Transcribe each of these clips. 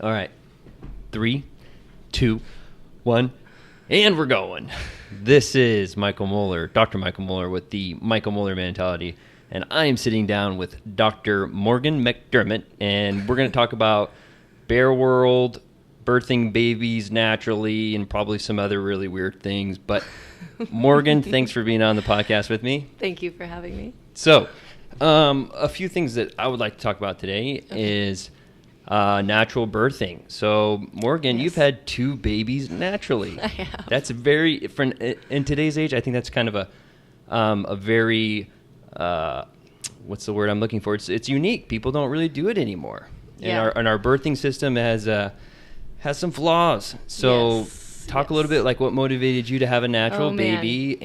All right. 3, 2, 1, and we're going. This is Michael Moeller, Dr. Michael Moeller with the Michael Moeller Mentality, and I am sitting down with Dr. Morgan MacDermott, and we're going to talk about Bear World, birthing babies naturally, and probably some other really weird things. But Morgan, thanks for being on the podcast with me. Thank you for having me. So, a few things that I would like to talk about today is natural birthing. So, Morgan, Yes. you've had 2 babies naturally. I have. That's very, in today's age, I think that's kind of a very, what's the word I'm looking for? It's unique. People don't really do it anymore. Yeah. And our birthing system has some flaws. So, Yes. talk a little bit like what motivated you to have a natural Oh, man. baby,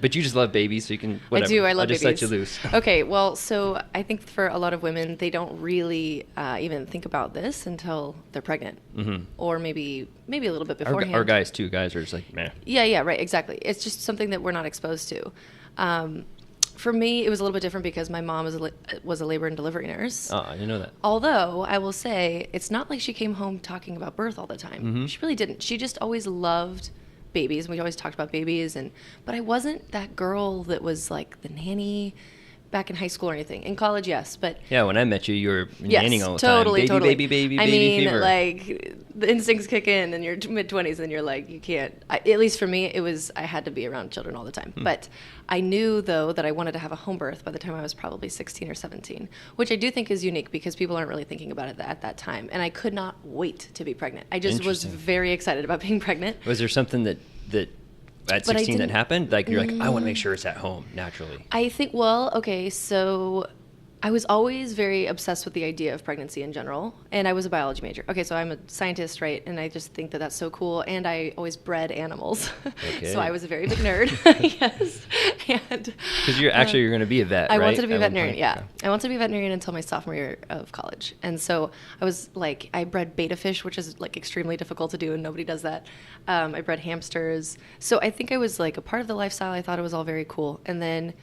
but you just love babies, so you can whatever. I do. I love I'll just babies. let you loose. Okay. Well, so I think for a lot of women, they don't really even think about this until they're pregnant, or maybe a little bit beforehand. Our guys too. Guys are just like, meh. Yeah, right, exactly. It's just something that we're not exposed to. For me, it was a little bit different because my mom was a labor and delivery nurse. Oh, I didn't know that. Although, I will say, it's not like she came home talking about birth all the time. Mm-hmm. She really didn't. She just always loved babies. We always talked about babies. But I wasn't that girl that was like the nanny back in high school or anything. In college, yes. But Yeah, when I met you, you were yes, nanning all the totally, time. totally. Baby I mean, fever. like, the instincts kick in in your mid-20s and you're like, you can't. At least for me, I had to be around children all the time. But I knew, though, that I wanted to have a home birth by the time I was probably 16 or 17, which I do think is unique because people aren't really thinking about it at that time. And I could not wait to be pregnant. I just was Interesting. very excited about being pregnant. Was there something that at But I 16 that didn't- happened? Like, you're like, I want to make sure it's at home naturally. I think, well, okay, so I was always very obsessed with the idea of pregnancy in general, and I was a biology major. Okay, so I'm a scientist, right? And I just think that that's so cool, and I always bred animals. Okay. So I was a very big nerd, yes. And Because you're going to be a vet, I right? wanted to be a At one veterinarian, point? yeah. Okay. I wanted to be a veterinarian until my sophomore year of college. And so I was like, I bred betta fish, which is like extremely difficult to do, and nobody does that. I bred hamsters. So I think I was like a part of the lifestyle. I thought it was all very cool. And then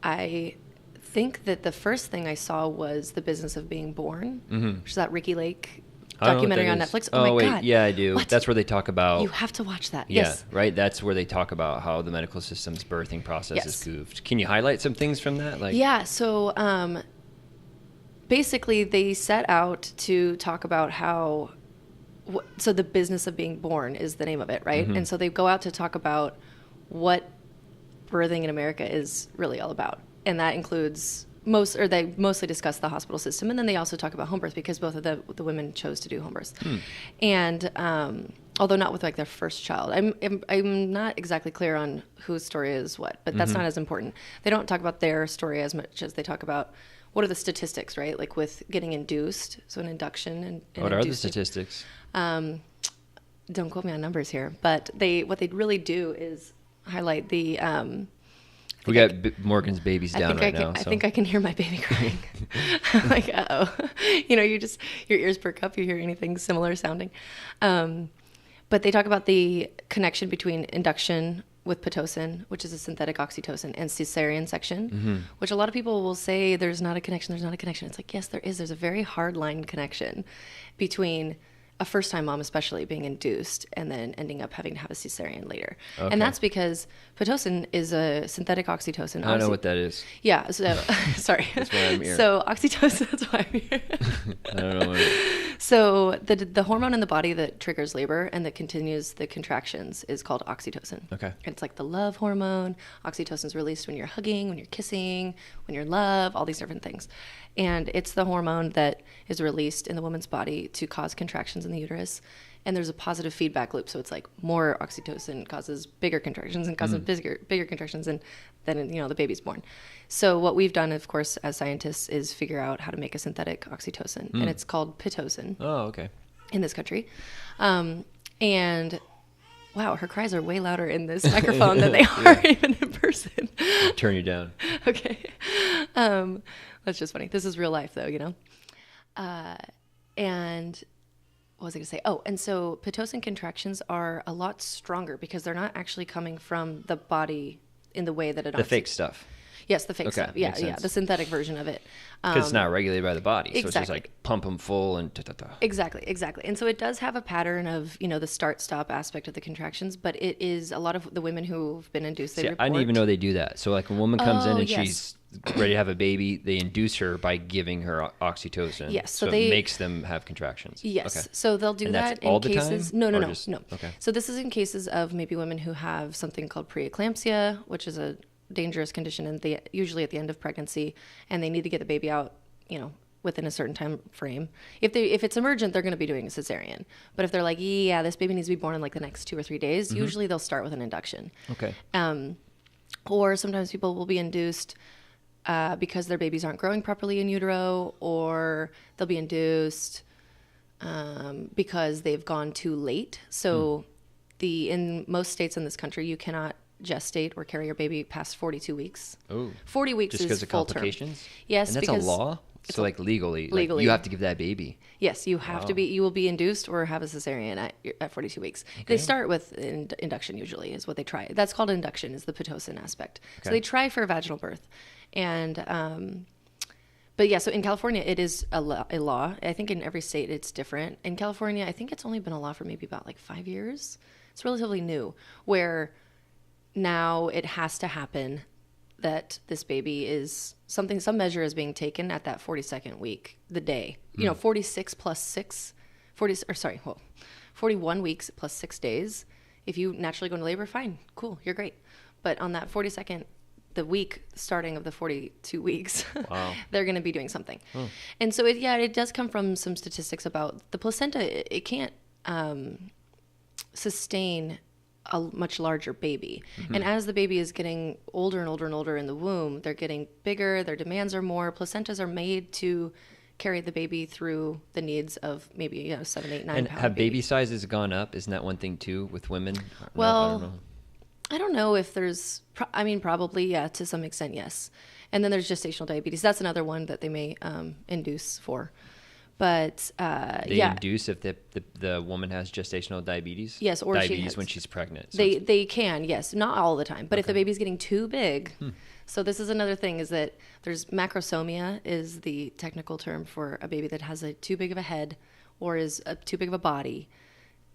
I think that the first thing I saw was The Business of Being Born, which is that Ricky Lake I don't know what documentary that on is. Netflix. Oh, my wait, God. yeah, I do. What? That's where they talk about. You have to watch that. Yeah, Yes. right. That's where they talk about how the medical system's birthing process is Yes. goofed. Can you highlight some things from that? Like, Yeah, so basically they set out to talk about how, so The Business of Being Born is the name of it, right? And so they go out to talk about what birthing in America is really all about. And that includes they mostly discuss the hospital system, and then they also talk about home birth because both of the women chose to do home births. And although not with like their first child, I'm not exactly clear on whose story is what, but that's not as important. They don't talk about their story as much as they talk about what are the statistics, right? Like with getting induced, so an induction and what are the induced- statistics? Don't quote me on numbers here, but what they really do is highlight the. We got Morgan's babies down right now. I think I can hear my baby crying. I'm like, uh-oh. Your ears perk up. You hear anything similar sounding. But they talk about the connection between induction with Pitocin, which is a synthetic oxytocin, and cesarean section, which a lot of people will say there's not a connection. It's like, yes, there is. There's a very hard line connection between a first-time mom especially being induced and then ending up having to have a cesarean later. Okay. And that's because Pitocin is a synthetic oxytocin. I don't know what that is. Yeah, so, sorry. That's why I'm here. So oxytocin, that's why I'm here. I don't know. So the hormone in the body that triggers labor and that continues the contractions is called oxytocin. Okay. It's like the love hormone. Oxytocin is released when you're hugging, when you're kissing, when you're in love, all these different things. And it's the hormone that is released in the woman's body to cause contractions in the uterus. And there's a positive feedback loop. So it's like more oxytocin causes bigger contractions and causes bigger contractions, and then the baby's born. So what we've done, of course, as scientists, is figure out how to make a synthetic oxytocin, and it's called Pitocin Oh, okay. in this country. And wow, her cries are way louder in this microphone than they are even in person. Turn you down. Okay. That's just funny. This is real life, though, And what was I going to say? Oh, and so Pitocin contractions are a lot stronger because they're not actually coming from the body in the way that The fake stuff. Yes, the fake Okay, stuff. Yeah, makes yeah, sense. the synthetic version of it. Because it's not regulated by the body. So it's just exactly. like pump them full and ta-ta-ta. Exactly, exactly. And so it does have a pattern of, the start-stop aspect of the contractions, but it is a lot of the women who've been induced, they See, report. I didn't even know they do that. So like a woman comes in and yes. she's ready to have a baby, they induce her by giving her oxytocin. Yes, so it makes them have contractions. Yes. Okay. So they'll do And that that's in all the cases. time? No. Or just- No. Okay. So this is in cases of maybe women who have something called preeclampsia, which is a dangerous condition, and they usually at the end of pregnancy, and they need to get the baby out, within a certain time frame. If it's emergent, they're going to be doing a cesarean. But if they're like, yeah, this baby needs to be born in like the next 2 or 3 days, usually they'll start with an induction. Okay. Or sometimes people will be induced because their babies aren't growing properly in utero, or they'll be induced because they've gone too late. So in most states in this country, you cannot gestate or carry your baby past 42 weeks. Oh. 40 weeks Just is because of full term. complications? Yes, And that's because a law? So like legally, legally. you have to give that baby. Yes, you have to be. You will be induced or have a cesarean at 42 weeks. Okay. They start with induction usually is what they try. That's called induction, is the Pitocin aspect. Okay. So they try for a vaginal birth, and but yeah. So in California, it is a law. I think in every state it's different. In California, I think it's only been a law for maybe about like 5 years. It's relatively new, where now it has to happen that this baby is some measure is being taken at that 42nd week, the day, 46 plus 6, 41 weeks plus 6 days. If you naturally go into labor, fine, cool, you're great. But on that 42nd, the week starting of the 42 weeks, wow. They're going to be doing something. Oh. And so it does come from some statistics about the placenta. It can't sustain a much larger baby. And as the baby is getting older and older and older in the womb, they're getting bigger, their demands are more. Placentas are made to carry the baby through the needs of maybe 7, 8, 9 and pound have baby sizes gone up? Isn't that one thing too with women? Well, I don't know if there's probably, yeah, to some extent, yes. And then there's gestational diabetes. That's another one that they may induce for. But they induce if the woman has gestational diabetes. Yes, or diabetes when she's pregnant. So they can, yes, not all the time. But if the baby's getting too big, so this is another thing, is that there's macrosomia is the technical term for a baby that has too big of a head or is too big of a body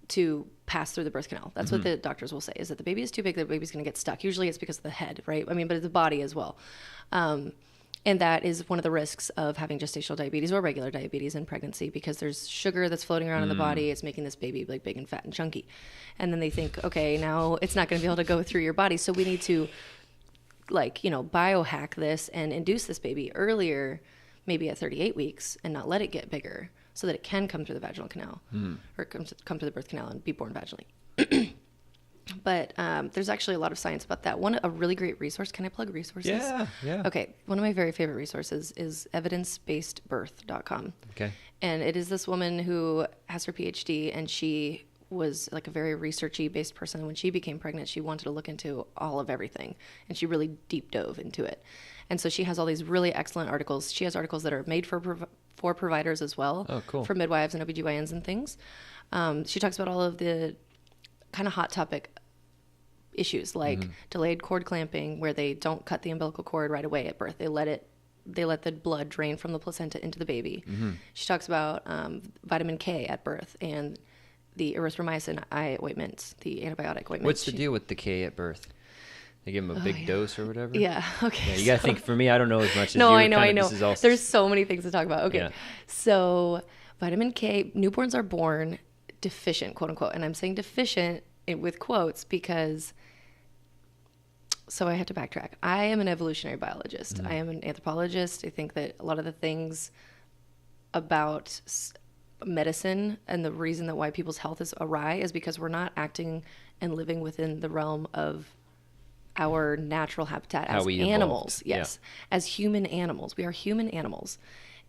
to pass through the birth canal. That's what the doctors will say, is that the baby is too big, the baby's going to get stuck. Usually it's because of the head, right? But it's the body as well. And that is one of the risks of having gestational diabetes or regular diabetes in pregnancy, because there's sugar that's floating around in the body. It's making this baby like big and fat and chunky. And then they think, okay, now it's not going to be able to go through your body. So we need to biohack this and induce this baby earlier, maybe at 38 weeks, and not let it get bigger so that it can come through the vaginal canal or come to the birth canal and be born vaginally. But there's actually a lot of science about that. A really great resource. Can I plug resources? Yeah. Okay. One of my very favorite resources is evidencebasedbirth.com. Okay. And it is this woman who has her PhD, and she was like a very researchy based person. When she became pregnant, she wanted to look into all of everything, and she really deep dove into it. And so she has all these really excellent articles. She has articles that are made for providers as well. Oh, cool. For midwives and OBGYNs and things. She talks about all of the kind of hot topic issues, like delayed cord clamping, where they don't cut the umbilical cord right away at birth. They let the blood drain from the placenta into the baby. She talks about vitamin K at birth and the erythromycin eye ointment, the antibiotic ointment. What's the deal with the K at birth? They give them a big dose or whatever? Yeah, okay. Yeah, you got to think, for me, I don't know as much as you. No, I know. This is all... There's so many things to talk about. Okay, yeah. So vitamin K, newborns are born deficient, quote unquote. And I'm saying deficient with quotes because... So I have to backtrack. I am an evolutionary biologist. I am an anthropologist. I think that a lot of the things about medicine and the reason that why people's health is awry is because we're not acting and living within the realm of our natural habitat as animals. Yes. Yeah. As human animals. We are human animals.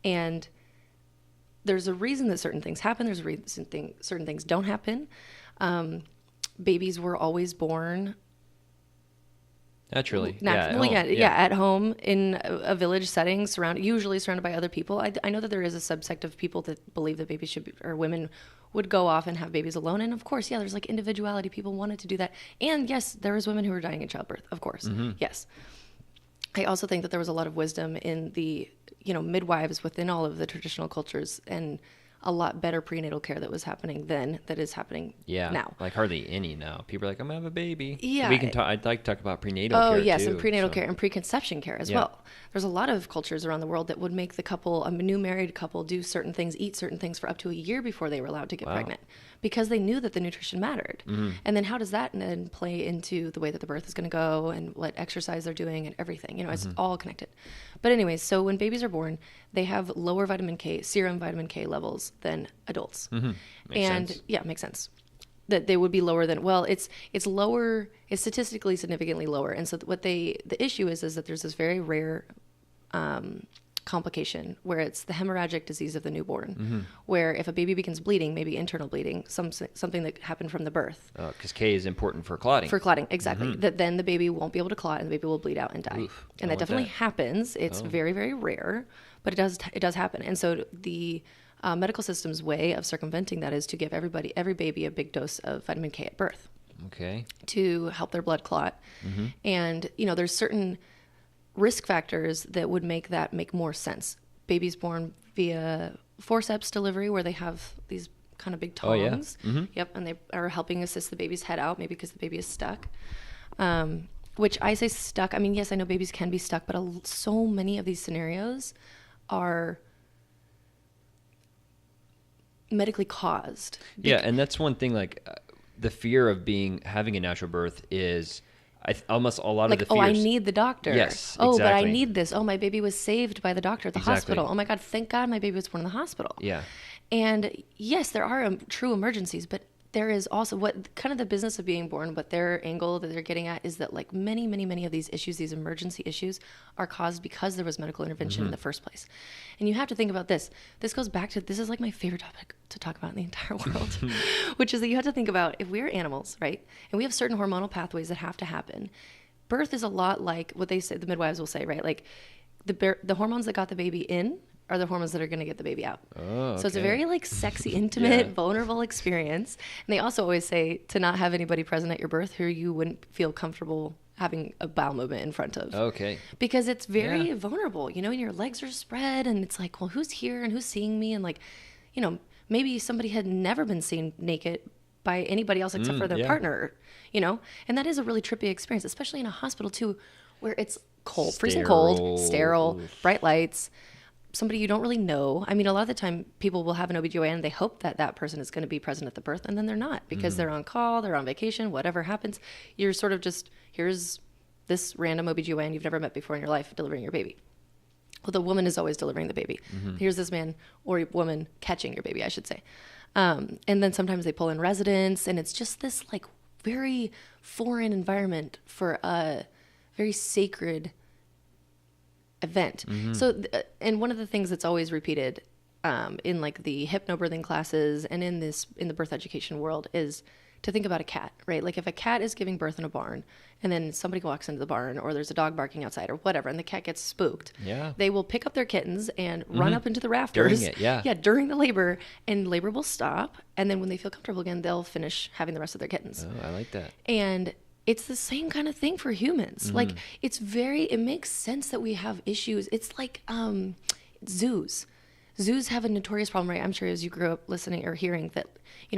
And there's a reason that certain things happen. There's a reason certain things don't happen. Babies were always born naturally. At home in a village setting, usually surrounded by other people. I know that there is a subsect of people that believe that babies should be, or women would go off and have babies alone. And of course, there's like individuality. People wanted to do that. And yes, there was women who were dying in childbirth, of course. Yes. I also think that there was a lot of wisdom in the, midwives within all of the traditional cultures, and a lot better prenatal care that was happening then that is happening now. Like hardly any now. People are like, I'm going to have a baby. Yeah. We can talk, I'd like to talk about prenatal care, yes, too. and prenatal care and preconception care as well. There's a lot of cultures around the world that would make the couple, a new married couple, do certain things, eat certain things for up to a year before they were allowed to get pregnant, because they knew that the nutrition mattered. And then how does that then play into the way that the birth is going to go and what exercise they're doing and everything? It's all connected. But anyways, so when babies are born, they have lower vitamin K, serum vitamin K levels than adults. Makes sense. Yeah, makes sense. That they would be lower than, it's lower, it's statistically significantly lower. And so the issue is that there's this very rare complication where it's the hemorrhagic disease of the newborn, where if a baby begins bleeding, maybe internal bleeding, something that happened from the birth. Because K is important for clotting. For clotting, exactly. That then the baby won't be able to clot and the baby will bleed out and die. Oof, and that definitely happens. It's very, very rare, but it does happen. And so the medical system's way of circumventing that is to give every baby a big dose of vitamin K at birth. Okay. To help their blood clot. And, there's certain risk factors that would make that make more sense. Babies born via forceps delivery, where they have these kind of big tongs. Yep, and they are helping assist the baby's head out, maybe because the baby is stuck. Which I say stuck. I mean, yes, I know babies can be stuck, but so many of these scenarios are medically caused. Yeah, and that's one thing. Like the fear of having a natural birth is. Almost a lot of the fears. I need the doctor. Yes, exactly. But I need this. Oh, my baby was saved by the doctor at the hospital. Oh my God, thank God my baby was born in the hospital. Yeah. And yes, there are true emergencies, but there is also what kind of the business of being born, what their angle that they're getting at is that like many, many, many of these issues, these emergency issues are caused because there was medical intervention in the first place. And you have to think about this. This goes back to, this is like my favorite topic to talk about in the entire world, which is that you have to think about if we're animals, right? And we have certain hormonal pathways that have to happen. Birth is a lot like what they say, the midwives will say, right? Like the hormones that got the baby in are the hormones that are going to get the baby out. Oh, okay. So it's a very like sexy, intimate, vulnerable experience. And they also always say to not have anybody present at your birth who you wouldn't feel comfortable having a bowel movement in front of. Okay. Because it's very vulnerable, and your legs are spread and it's like, well, who's here and who's seeing me? And like, maybe somebody had never been seen naked by anybody else except for their partner, and that is a really trippy experience, especially in a hospital too, where it's cold, freezing cold, sterile, bright lights, somebody you don't really know. I mean, a lot of the time people will have an OBGYN and they hope that that person is going to be present at the birth, and then they're not because they're on call, they're on vacation, whatever happens. You're sort of just, here's this random OBGYN you've never met before in your life delivering your baby. Well, the woman is always delivering the baby. Here's this man or woman catching your baby, I should say. And then sometimes they pull in residents, and it's just this like very foreign environment for a very sacred event. So, and one of the things that's always repeated in like the hypnobirthing classes and in the birth education world is to think about a cat, right? Like if a cat is giving birth in a barn and then somebody walks into the barn or there's a dog barking outside or whatever and the cat gets spooked, they will pick up their kittens and run up into the rafters. During it, during the labor, and labor will stop. And then when they feel comfortable again, they'll finish having the rest of their kittens. Oh, I like that. And it's the same kind of thing for humans. Like it makes sense that we have issues. It's like zoos. Zoos have a notorious problem, right? I'm sure as you grew up listening or hearing that,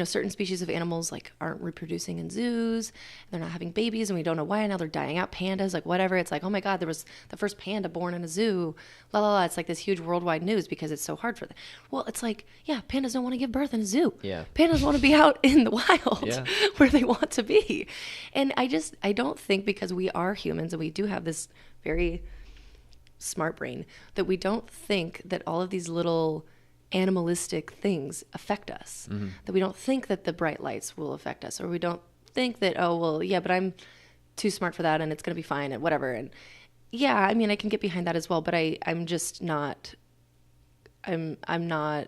certain species of animals like aren't reproducing in zoos. They're not having babies and we don't know why. Now they're dying out. Pandas, like whatever. It's like, oh my God, there was the first panda born in a zoo. La la la. It's like this huge worldwide news because it's so hard for them. Well, it's like, pandas don't want to give birth in a zoo. Yeah. Pandas want to be out in the wild where they want to be. And I don't think because we are humans and we do have this very smart brain that we don't think that all of these little animalistic things affect us, that we don't think that the bright lights will affect us, or we don't think that, but I'm too smart for that and it's going to be fine and whatever. And I mean, I can get behind that as well, but I'm just not, I'm not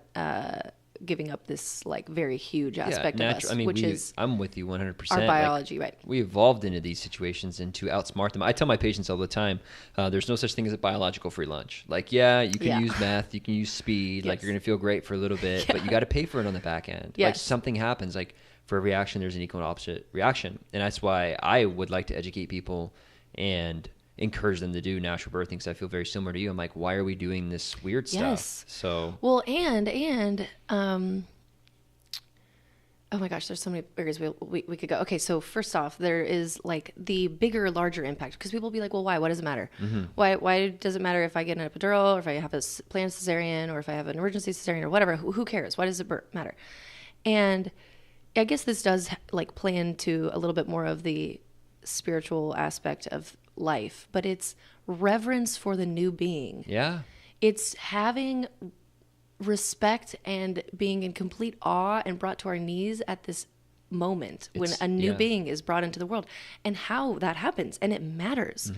giving up this like very huge aspect of us, which is I'm with you 100%. Our biology, right? We evolved into these situations and to outsmart them. I tell my patients all the time, there's no such thing as a biological free lunch. Like, you can use math, you can use speed, like you're going to feel great for a little bit, but you got to pay for it on the back end. Like something happens, like for every action, there's an equal and opposite reaction. And that's why I would like to educate people and encourage them to do natural birthing, because I feel very similar to you. I'm like, why are we doing this weird stuff? Yes. So well, and oh my gosh, there's so many areas we could go. Okay, so first off, there is like the bigger, larger impact, because people will be like, well, why? Why does it matter? Why does it matter if I get an epidural, or if I have a planned cesarean, or if I have an emergency cesarean, or whatever? Who cares? Why does it matter? And I guess this does like play into a little bit more of the spiritual aspect of life, but it's reverence for the new being. yeah. It's having respect and being in complete awe and brought to our knees at this moment when a new being is brought into the world, and how that happens, and it matters.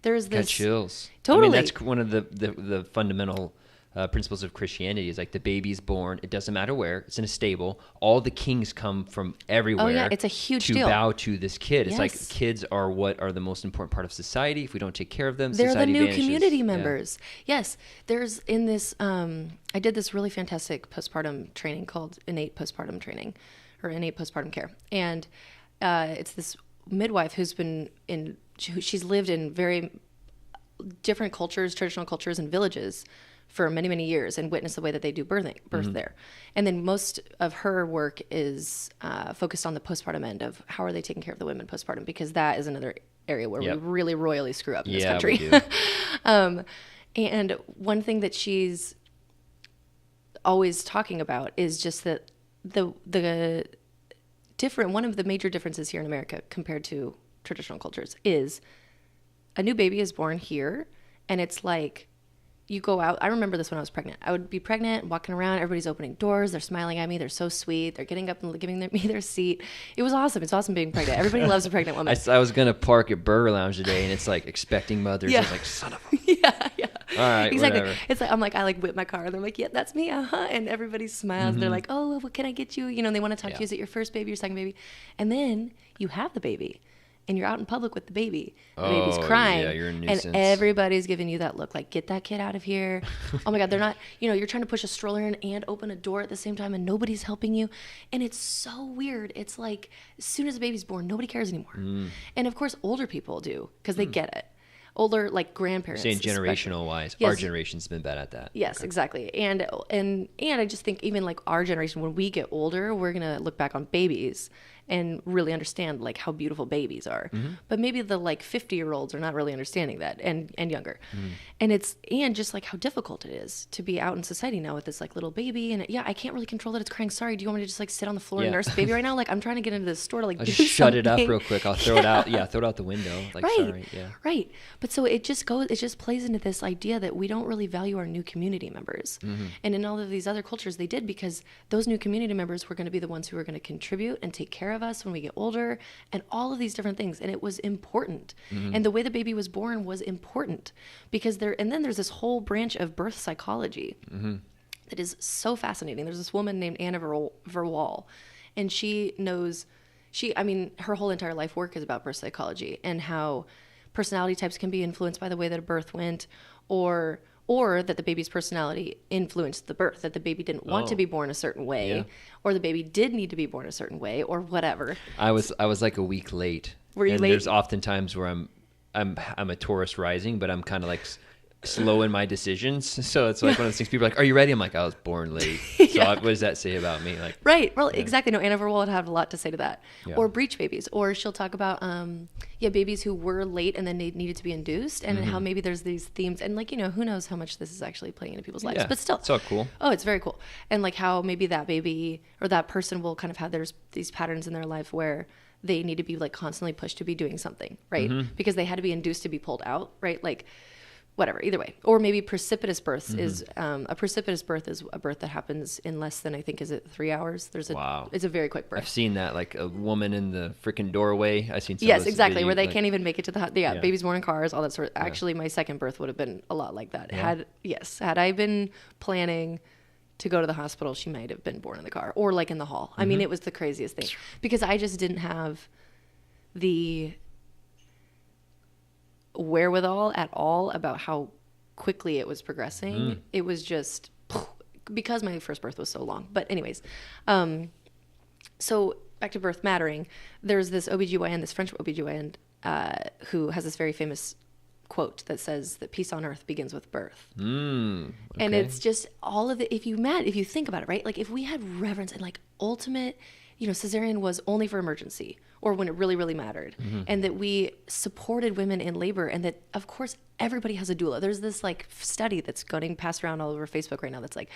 There's this Got chills. Totally. I mean, that's one of the fundamental principles of Christianity, is like the baby's born. It doesn't matter where. It's in a stable. All the kings come from everywhere. Oh yeah, it's a huge to deal. bow to this kid. It's like Yes. kids are what are the most important part of society. If we don't take care of them, They're the society new vanishes. community members. Yes. There's in this, I did this really fantastic postpartum training called Innate Postpartum Training, or Innate Postpartum Care. And it's this midwife who's been she's lived in very different cultures, traditional cultures and villages for many, many years, and witnessed the way that they do birth there. And then most of her work is focused on the postpartum end of how are they taking care of the women postpartum, because that is another area where we really royally screw up in this country. We do. And one thing that she's always talking about is just that the different, one of the major differences here in America compared to traditional cultures is a new baby is born here, and it's like, you go out. I remember this when I was pregnant. I would be pregnant, walking around. Everybody's opening doors. They're smiling at me. They're so sweet. They're getting up and giving me their seat. It was awesome. It's awesome being pregnant. Everybody loves a pregnant woman. I was going to park at Burger Lounge today, and it's like expecting mothers. Yeah. I was like, son of a... yeah. All right, exactly. whatever. It's like, I like whip my car. They're like, yeah, that's me. And everybody smiles. They're like, oh, what can I get you? You know, they want to talk to you. Is it your first baby, your second baby? And then you have the baby. And you're out in public with the baby. The baby's crying. Yeah, you're a nuisance. And everybody's giving you that look like, get that kid out of here. Oh my God, they're not, you're trying to push a stroller in and open a door at the same time, and nobody's helping you. And it's so weird. It's like, as soon as the baby's born, nobody cares anymore. And of course, older people do, because they get it. Older, like grandparents. Saying generational wise, Yes. our generation's been bad at that. Yes, exactly. And I just think even like our generation, when we get older, we're going to look back on babies and really understand like how beautiful babies are. But maybe the like 50-year-olds are not really understanding that, and younger. And just like how difficult it is to be out in society now with this like little baby. And I can't really control that it's crying. Sorry, do you want me to just like sit on the floor and nurse the baby right now? Like, I'm trying to get into the store to like I'll do just shut it up something. real quick. I'll throw it out. Yeah, throw it out the window. Like, sorry. Yeah. Right. But so it just plays into this idea that we don't really value our new community members. And in all of these other cultures, they did, because those new community members were going to be the ones who were going to contribute and take care of us when we get older, and all of these different things. And it was important. And the way the baby was born was important, because then there's this whole branch of birth psychology that is so fascinating. There's this woman named Anna Verwal, and her whole entire life work is about birth psychology and how personality types can be influenced by the way that a birth went, or that the baby's personality influenced the birth, that the baby didn't want to be born a certain way, or the baby did need to be born a certain way, or whatever. I was like a week late. Were you and late? There's often times where I'm a Taurus rising, but I'm kind of like slow in my decisions. So it's like one of those things. People are like, "Are you ready?" I'm like, "I was born late." So what does that say about me? Like, right. Well, exactly. No, Anna Verwal would have a lot to say to that. Yeah. Or breech babies. Or she'll talk about babies who were late and then they needed to be induced, and how maybe there's these themes, and like, who knows how much this is actually playing into people's lives. Yeah, but still, it's all cool. Oh, it's very cool. And like how maybe that baby or that person will kind of have these patterns in their life where they need to be like constantly pushed to be doing something, right? Because they had to be induced to be pulled out, right? Like, whatever, either way. Or maybe precipitous births is a precipitous birth is a birth that happens in less than, I think, is it 3 hours? Wow. It's a very quick birth. I've seen that, like a woman in the freaking doorway. I've seen some yes, of those exactly, videos, where they like, can't even make it to the babies born in cars, all that sort of. Actually, my second birth would have been a lot like that. Yeah. Had I been planning to go to the hospital, she might have been born in the car or like in the hall. I mean, it was the craziest thing because I just didn't have the wherewithal at all about how quickly it was progressing. It was just because my first birth was so long. But anyways, so back to birth mattering. There's this OBGYN, this French OBGYN, who has this very famous quote that says that peace on earth begins with birth. Okay. And it's just all of it. If you think about it, right? Like if we had reverence and like ultimate, cesarean was only for emergency or when it really, really mattered. And that we supported women in labor, and that of course everybody has a doula. There's this like study that's getting passed around all over Facebook right now. That's like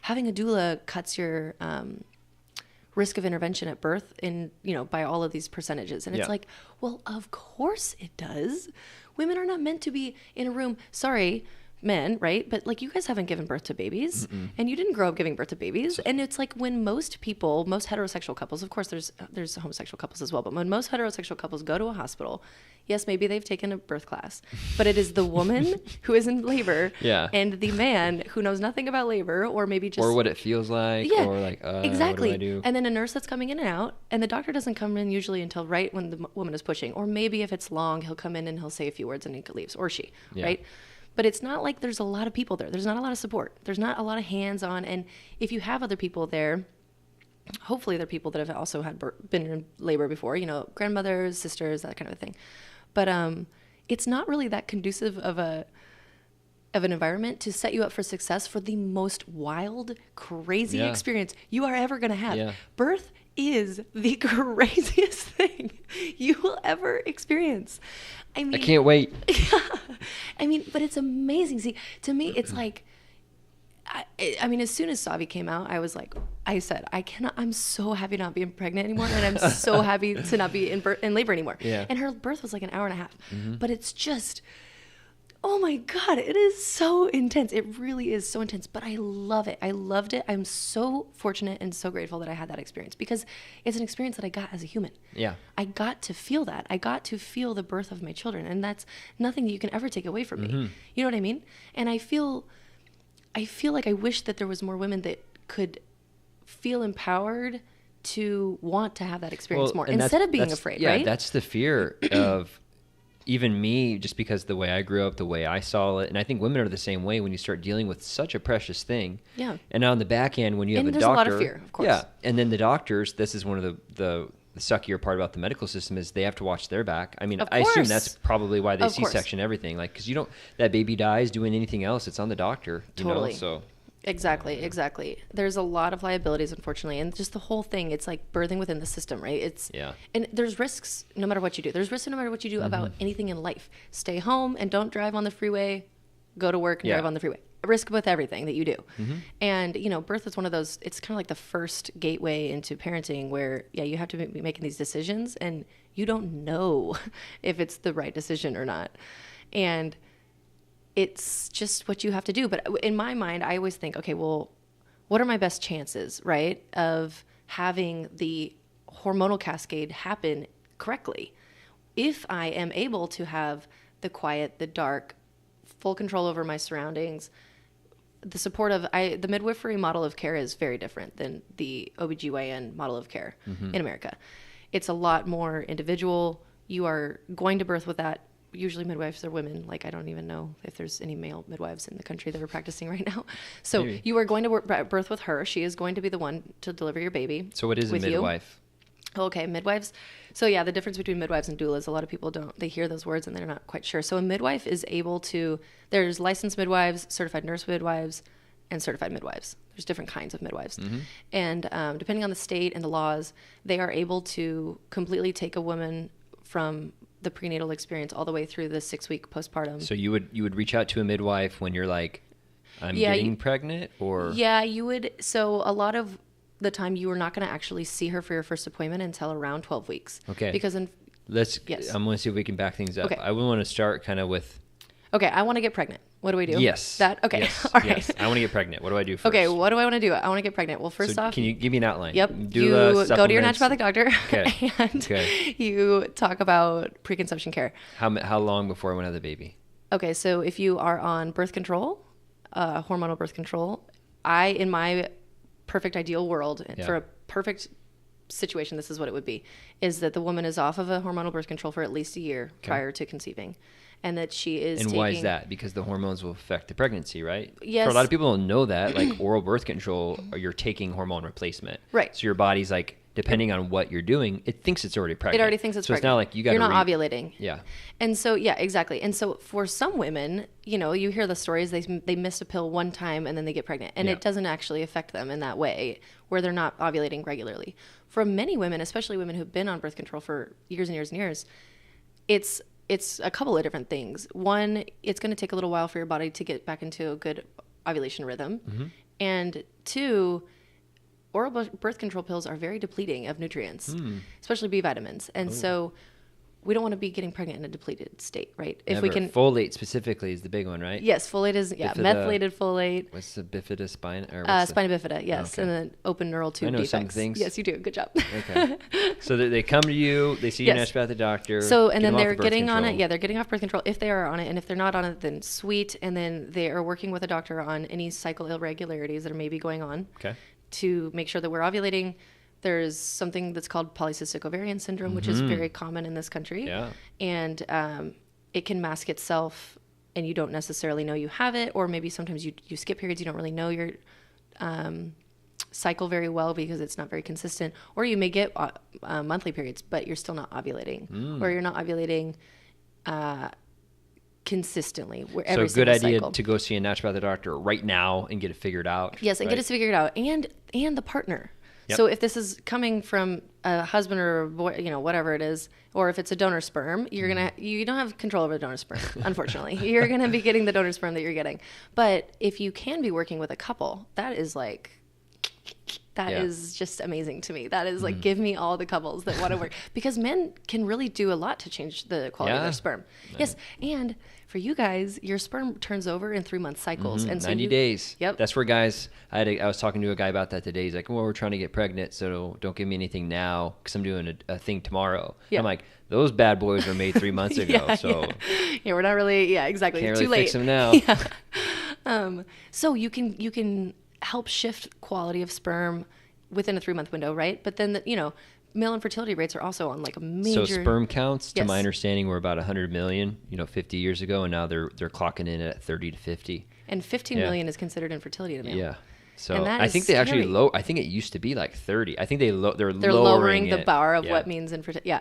having a doula cuts your, risk of intervention at birth by all of these percentages. And it's like, well, of course it does. Women are not meant to be in a room. Sorry, men, right? But like you guys haven't given birth to babies. And you didn't grow up giving birth to babies. And it's like when most heterosexual couples, of course there's homosexual couples as well, but when most heterosexual couples go to a hospital, yes, maybe they've taken a birth class, but it is the woman who is in labor and the man who knows nothing about labor, or maybe just... Or what it feels like, or like, exactly. What do I do? And then a nurse that's coming in and out, and the doctor doesn't come in usually until right when the woman is pushing. Or maybe if it's long, he'll come in and he'll say a few words and he leaves, or she, right? But it's not like there's a lot of people there. There's not a lot of support. There's not a lot of hands-on. And if you have other people there, hopefully they're people that have also been in labor before, grandmothers, sisters, that kind of thing. But it's not really that conducive of an environment to set you up for success for the most wild, crazy experience you are ever going to have. Yeah. Birth is the craziest thing you will ever experience. I mean, I can't wait. I mean, but it's amazing. See, to me, it's like, I mean, as soon as Savi came out, I said, I'm so happy not being pregnant anymore. And I'm so happy to not be in labor anymore. Yeah. And her birth was like an hour and a half, but it's just, oh my God, it is so intense. It really is so intense, but I love it. I loved it. I'm so fortunate and so grateful that I had that experience, because it's an experience that I got as a human. Yeah. I got to feel that. I got to feel the birth of my children. And that's nothing that you can ever take away from me. You know what I mean? And I feel like I wish that there was more women that could feel empowered to want to have that experience more instead of being afraid, right? Yeah, that's the fear of even me, just because the way I grew up, the way I saw it. And I think women are the same way when you start dealing with such a precious thing. Yeah. And on the back end, when you have a doctor. And there's a lot of fear, of course. Yeah. And then the doctors, this is one of the suckier part about the medical system, is they have to watch their back. I mean, I assume that's probably why they C-section everything. Like, because that baby dies doing anything else, it's on the doctor. Totally. So. Exactly. There's a lot of liabilities, unfortunately, and just the whole thing. It's like birthing within the system, right? And there's risks no matter what you do. There's risks no matter what you do about anything in life. Stay home and don't drive on the freeway. Go to work and drive on the freeway. Risk with everything that you do. And birth is one of those. It's kind of like the first gateway into parenting, where you have to be making these decisions, and you don't know if it's the right decision or not. And it's just what you have to do. But in my mind, I always think, okay, well, what are my best chances, right, of having the hormonal cascade happen correctly? If I am able to have the quiet, the dark, full control over my surroundings, the support of the midwifery model of care is very different than the OBGYN model of care in America. It's a lot more individual. You are going to birth with that. Usually midwives are women. Like, I don't even know if there's any male midwives in the country that are practicing right now. So maybe. You are going to birth with her. She is going to be the one to deliver your baby. So what is a midwife? Okay, midwives. So yeah, the difference between midwives and doulas, a lot of people they hear those words and they're not quite sure. So a midwife is able to, there's licensed midwives, certified nurse midwives, and certified midwives. There's different kinds of midwives. And depending on the state and the laws, they are able to completely take a woman from the prenatal experience all the way through the 6-week postpartum. So you would reach out to a midwife when you're like, I'm getting pregnant, or? Yeah, you would. So a lot of the time you are not going to actually see her for your first appointment until around 12 weeks. Okay. Because I'm going to see if we can back things up. Okay. I would want to start kind of with. Okay, I want to get pregnant. What do we do? Yes. Okay. Yes. All right. Yes. I want to get pregnant. What do I do first? Okay, what do I want to do? I want to get pregnant. Well, first off, can you give me an outline? Yep. You go to your naturopathic doctor and you talk about preconception care. How long before I want to have the baby? Okay, so if you are on birth control, hormonal birth control, in my perfect ideal world, for a perfect situation, this is what it would be, is that the woman is off of a hormonal birth control for at least a year prior to conceiving. And that she is And why is that? Because the hormones will affect the pregnancy, right? Yes. For a lot of people don't know that, like oral birth control, or you're taking hormone replacement. Right. So your body's like depending on what you're doing, it thinks it's already pregnant. It already thinks it's so pregnant. So it's not like you got to... You're not ovulating. Yeah. And so, yeah, exactly. And so for some women, you know, you hear the stories, they miss a pill one time and then they get pregnant. And it doesn't actually affect them in that way where they're not ovulating regularly. For many women, especially women who've been on birth control for years and years and years, it's a couple of different things. One, it's going to take a little while for your body to get back into a good ovulation rhythm. Mm-hmm. And two, oral birth control pills are very depleting of nutrients, especially B vitamins. And so we don't want to be getting pregnant in a depleted state, right? Never. If we can... Folate specifically is the big one, right? Yes, folate is, methylated folate. What's the bifida spine? Spina bifida, yes. Okay. And then open neural tube defects. I know some things. Yes, you do. Good job. Okay. So they come to you, they see you naturopathic doctor. So, and then they're getting on it. Yeah, they're getting off birth control if they are on it. And if they're not on it, then sweet. And then they are working with a doctor on any cycle irregularities that are maybe going on. Okay. To make sure that we're ovulating. There's something that's called polycystic ovarian syndrome, which is very common in this country. Yeah. And it can mask itself and you don't necessarily know you have it, or maybe sometimes you skip periods, you don't really know your cycle very well because it's not very consistent, or you may get monthly periods, but you're still not ovulating, or you're not ovulating consistently. So a good idea to go see a naturopathic doctor right now and get it figured out. Yes, and get it figured out, and the partner. Yep. So if this is coming from a husband or a boy, you know, whatever it is, or if it's a donor sperm, you don't have control over the donor sperm, unfortunately. You're going to be getting the donor sperm that you're getting. But if you can be working with a couple, that is is just amazing to me. That is like, give me all the couples that want to work. Because men can really do a lot to change the quality of their sperm. Yes, and for you guys, your sperm turns over in 3-month cycles. And so 90 days. Yep. That's where guys, I was talking to a guy about that today. He's like, well, we're trying to get pregnant, so don't give me anything now because I'm doing a thing tomorrow. Yep. I'm like, those bad boys were made 3 months ago. Yeah, we're not really, exactly. Can't Too really late. Fix them now. Yeah. So you can help shift quality of sperm within a 3-month window, right? But then, male infertility rates are also on like a major... So sperm counts, to my understanding, were about 100 million, 50 years ago, and now they're clocking in at 30 to 50. And 15 million is considered infertility to male. Yeah. So I think they actually I think it used to be like 30. I think they're lowering the bar of what means infertility. Yeah.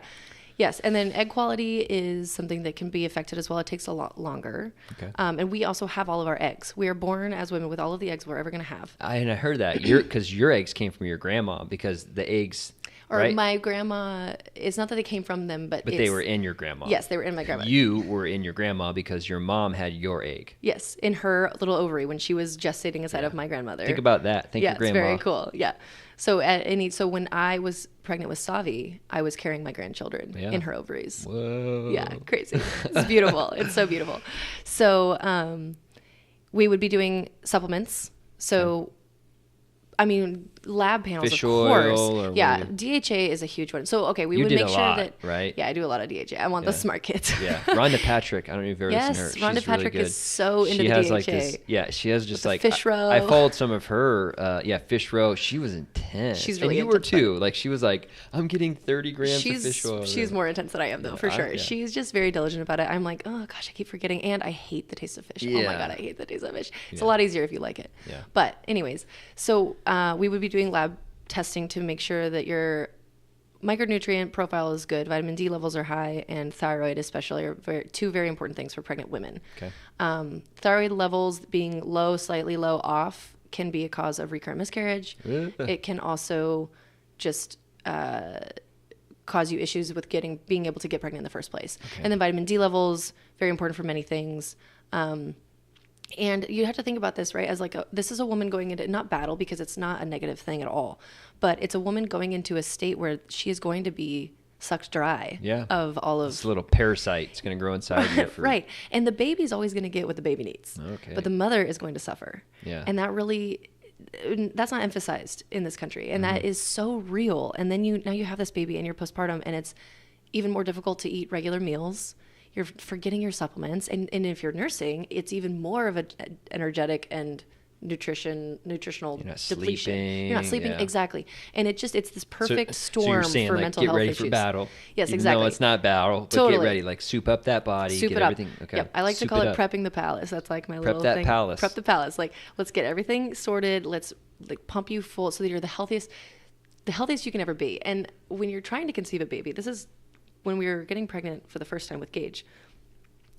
Yes, and then egg quality is something that can be affected as well. It takes a lot longer. Okay. And we also have all of our eggs. We are born as women with all of the eggs we're ever going to have. I heard that. Because your eggs came from your grandma, because the eggs... Or right? My grandma, it's not that they came from them, but they were in your grandma. Yes, they were in my grandma. You were in your grandma because your mom had your egg. Yes, in her little ovary when she was gestating inside of my grandmother. Think about that. Thank you, grandma. Yes, very cool. Yeah. So so when I was pregnant with Savi, I was carrying my grandchildren in her ovaries. Whoa. Yeah, crazy. It's beautiful. It's so beautiful. So we would be doing supplements. So lab panels, fish of course. Oil DHA is a huge one. So, we would make sure that... right? Yeah, I do a lot of DHA. I'm one of the smart kids. Yeah. Rhonda Patrick. I don't know if you've ever listened to her. Yes, Rhonda Patrick really is so into she the has DHA. Like this, she has just like... fish roe. I followed some of her, fish roe. She was intense. She's really intense. And you were too. Like, she was like, I'm getting 30 grams of fish oil. She's more intense than I am, though, for sure. Yeah. She's just very diligent about it. I'm like, oh, gosh, I keep forgetting. And I hate the taste of fish. Yeah. Oh, my God, I hate the taste of fish. It's a lot easier if you like it. Yeah. But anyways, so we would be doing lab testing to make sure that your micronutrient profile is good, vitamin D levels are high, and thyroid especially are two very important things for pregnant women. Okay. Thyroid levels being low, slightly low, off can be a cause of recurrent miscarriage. It can also just cause you issues with being able to get pregnant in the first place. Okay. And then vitamin D levels, very important for many things. And you have to think about this, right, as like this is a woman going into, not battle because it's not a negative thing at all, but it's a woman going into a state where she is going to be sucked dry of all of... This little parasite is going to grow inside you. Right. And the baby's always going to get what the baby needs. Okay. But the mother is going to suffer. Yeah. And that's not emphasized in this country. And that is so real. And then now you have this baby and you're postpartum, and it's even more difficult to eat regular meals. You're forgetting your supplements, and if you're nursing, it's even more of an energetic and nutritional depletion. You're not sleeping, exactly. And it's this perfect storm so you're saying, for like, mental health issues. Get ready for battle. Yes, even exactly. No, it's not battle, but totally. Get ready. Like, soup up that body. Soup get it everything. up. Okay. Yep. I like to call it prepping the palace. That's like my little thing. Palace. Prep the palace. Like, let's get everything sorted. Let's pump you full so that you're the healthiest. the healthiest you can ever be. And when you're trying to conceive a baby, this is when we were getting pregnant for the first time with Gage.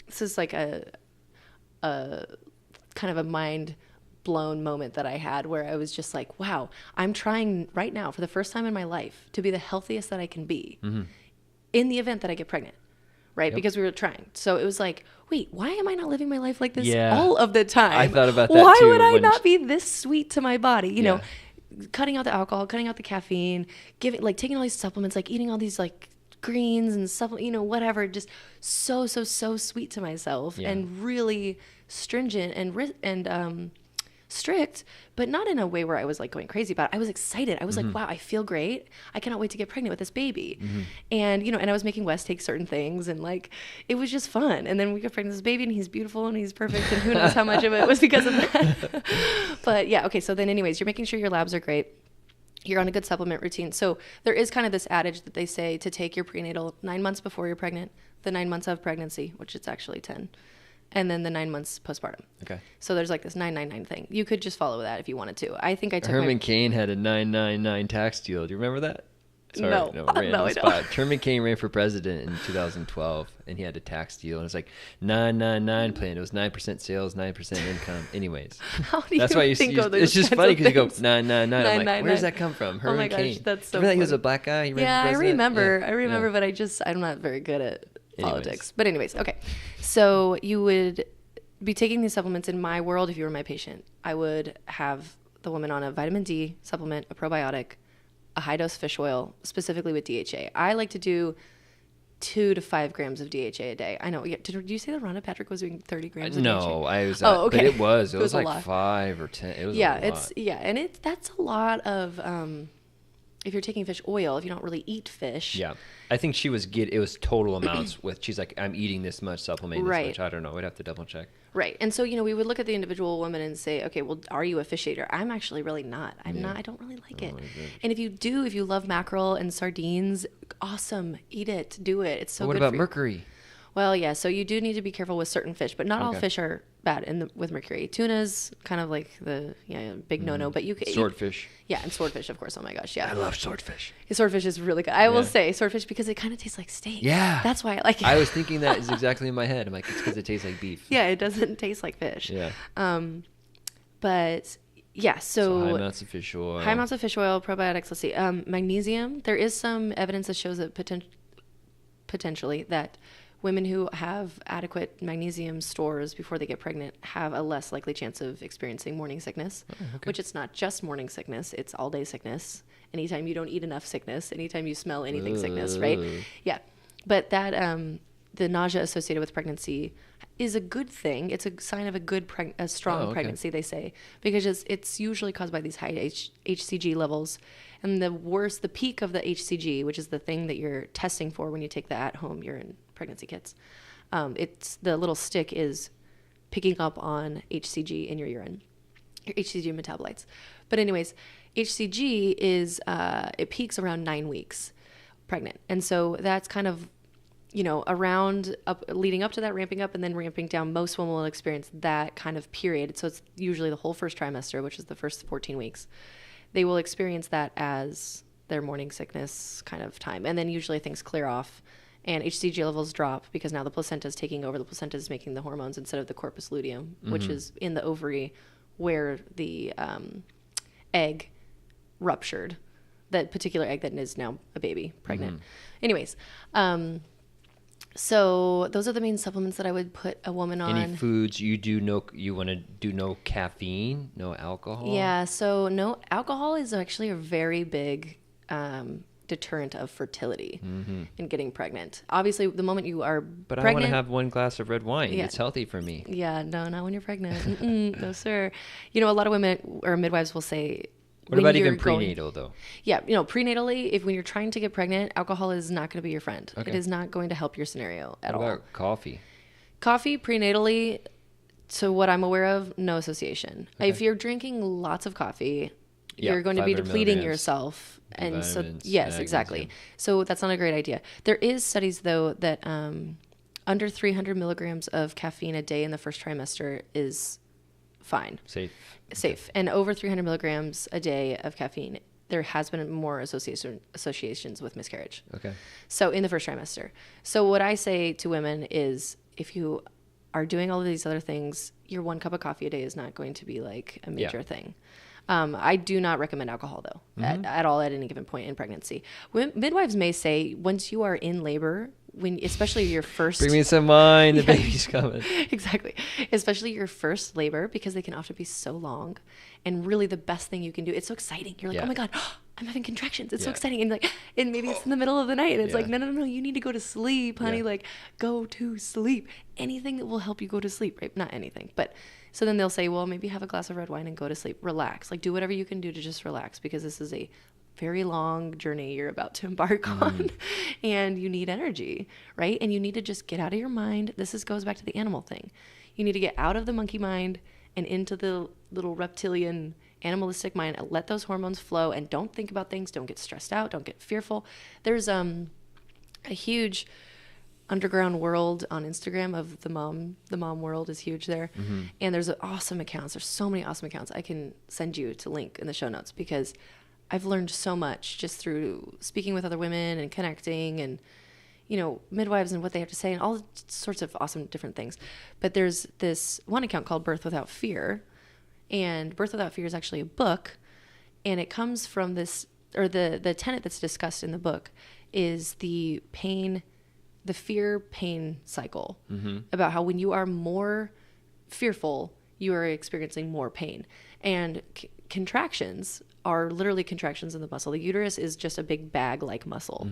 This is like a kind of a mind blown moment that I had where I was just like, wow, I'm trying right now for the first time in my life to be the healthiest that I can be in the event that I get pregnant. Right? Yep. Because we were trying. So it was like, wait, why am I not living my life like this all of the time? I thought about that why too. Why would I not be this sweet to my body? You know, cutting out the alcohol, cutting out the caffeine, taking all these supplements, like eating all these like greens and stuff, you know, whatever, just so sweet to myself and really stringent and strict, but not in a way where I was like going crazy about it. I was excited. I was like, wow, I feel great. I cannot wait to get pregnant with this baby. And, you know, and I was making Wes take certain things and like, it was just fun. And then we got pregnant with this baby and he's beautiful and he's perfect. And who knows how much of it was because of that. But yeah. Okay. So then anyways, you're making sure your labs are great. You're on a good supplement routine. So there is kind of this adage that they say to take your prenatal 9 months before you're pregnant, the 9 months of pregnancy, which it's actually 10. And then the 9 months postpartum. Okay. So there's like this 999 thing. You could just follow that if you wanted to. I think I took Herman Cain had a 999 tax deal. Do you remember that? Sorry, no, I don't. Herman Cain ran for president in 2012, and he had a tax deal, and it's like 999 plan. It was 9% sales, 9% income. Anyways, how do that's why you think of those it's just funny because you go 999. I'm like, where does 999. that come from? Herman oh my gosh, Cain. That's so. Remember that funny. he was a black guy? He ran for president? I remember, but I'm not very good at politics. But anyways, okay. So you would be taking these supplements. In my world, if you were my patient, I would have the woman on a vitamin D supplement, a probiotic, a high dose fish oil, specifically with DHA. I like to do 2 to 5 grams of DHA a day. I know. Yeah, did you say that Rhonda Patrick was doing 30 grams of DHA? No, I was. Okay. But it was like lot. 5 or 10. It was a lot. And that's a lot of. If you're taking fish oil, if you don't really eat fish. Yeah. I think she was it was total amounts with, she's like, I'm eating this much supplement, this much. I don't know. We'd have to double check. Right. And so, you know, we would look at the individual woman and say, okay, well, are you a fish eater? I'm actually really not. I don't really like it. And if you love mackerel and sardines, awesome. Eat it. Do it. It's so good. What about mercury? Well, yeah. So you do need to be careful with certain fish, but not all fish are bad with mercury. Tuna's kind of like the big no-no, but you can swordfish. Yeah, and swordfish, of course. Oh my gosh, yeah. I love swordfish. Swordfish is really good. I will say swordfish because it kind of tastes like steak. Yeah, that's why I like it. I was thinking that is exactly in my head. I'm like, it's because it tastes like beef. Yeah, it doesn't taste like fish. Yeah. But yeah, so high amounts of fish oil. High amounts of fish oil, probiotics. Let's see, magnesium. There is some evidence that shows that potentially that women who have adequate magnesium stores before they get pregnant have a less likely chance of experiencing morning sickness, which it's not just morning sickness, it's all day sickness. Anytime you don't eat enough sickness, anytime you smell anything sickness, right? Yeah. But that, the nausea associated with pregnancy is a good thing. It's a sign of a strong pregnancy, they say, because it's usually caused by these high HCG levels. And the peak of the HCG, which is the thing that you're testing for when you take the at-home urine pregnancy kits, it's the little stick is picking up on HCG in your urine, your HCG metabolites. But anyways, HCG is it peaks around 9 weeks pregnant, and so that's kind of leading up to that, ramping up and then ramping down. Most women will experience that kind of period. So it's usually the whole first trimester, which is the first 14 weeks. They will experience that as their morning sickness kind of time. And then usually things clear off and HCG levels drop because now the placenta is taking over. The placenta is making the hormones instead of the corpus luteum, which is in the ovary where the egg ruptured, that particular egg that is now a baby pregnant. Anyways, so those are the main supplements that I would put a woman on. Any foods you want to do no caffeine, no alcohol? Yeah, so no alcohol is actually a very big deterrent of fertility in getting pregnant. Obviously, the moment you are pregnant... I want to have 1 glass of red wine. Yeah. It's healthy for me. Yeah, no, not when you're pregnant. No, sir. A lot of women or midwives will say... What about even prenatal, though? Yeah, prenatally, when you're trying to get pregnant, alcohol is not going to be your friend. Okay. It is not going to help your scenario at all. What about coffee? Coffee, prenatally, to what I'm aware of, no association. Okay. If you're drinking lots of coffee, you're going to be depleting yourself. And so, yes, exactly. So that's not a great idea. There is studies, though, that under 300 milligrams of caffeine a day in the first trimester is fine. Safe. And over 300 milligrams a day of caffeine there has been more associations with miscarriage. Okay. So in the first trimester. So what I say to women is, if you are doing all of these other things, your 1 cup of coffee a day is not going to be like a major thing. I do not recommend alcohol though, at all at any given point in pregnancy. Midwives may say once you are in labor, especially your first, bring me some wine, the baby's coming. Exactly. Especially your first labor, because they can often be so long. And really the best thing you can do, it's so exciting. You're like, oh my God, I'm having contractions. It's so exciting. And like, and maybe it's in the middle of the night and it's like, no, you need to go to sleep, honey. Like, go to sleep. Anything that will help you go to sleep, right? Not anything, but so then they'll say, well, maybe have a glass of red wine and go to sleep. Relax. Like, do whatever you can do to just relax, because this is a very long journey you're about to embark on, and you need energy, right? And you need to just get out of your mind. Goes back to the animal thing. You need to get out of the monkey mind and into the little reptilian animalistic mind, and let those hormones flow, and don't think about things. Don't get stressed out. Don't get fearful. There's a huge underground world on Instagram of the mom world is huge there. And there's awesome accounts. There's so many awesome accounts. I can send you to link in the show notes, because I've learned so much just through speaking with other women and connecting, and, midwives and what they have to say, and all sorts of awesome different things. But there's this one account called Birth Without Fear, and Birth Without Fear is actually a book, and it comes from this, or the tenet that's discussed in the book is the fear pain cycle, about how when you are more fearful, you are experiencing more pain. And contractions are literally contractions in the muscle. The uterus is just a big bag-like muscle.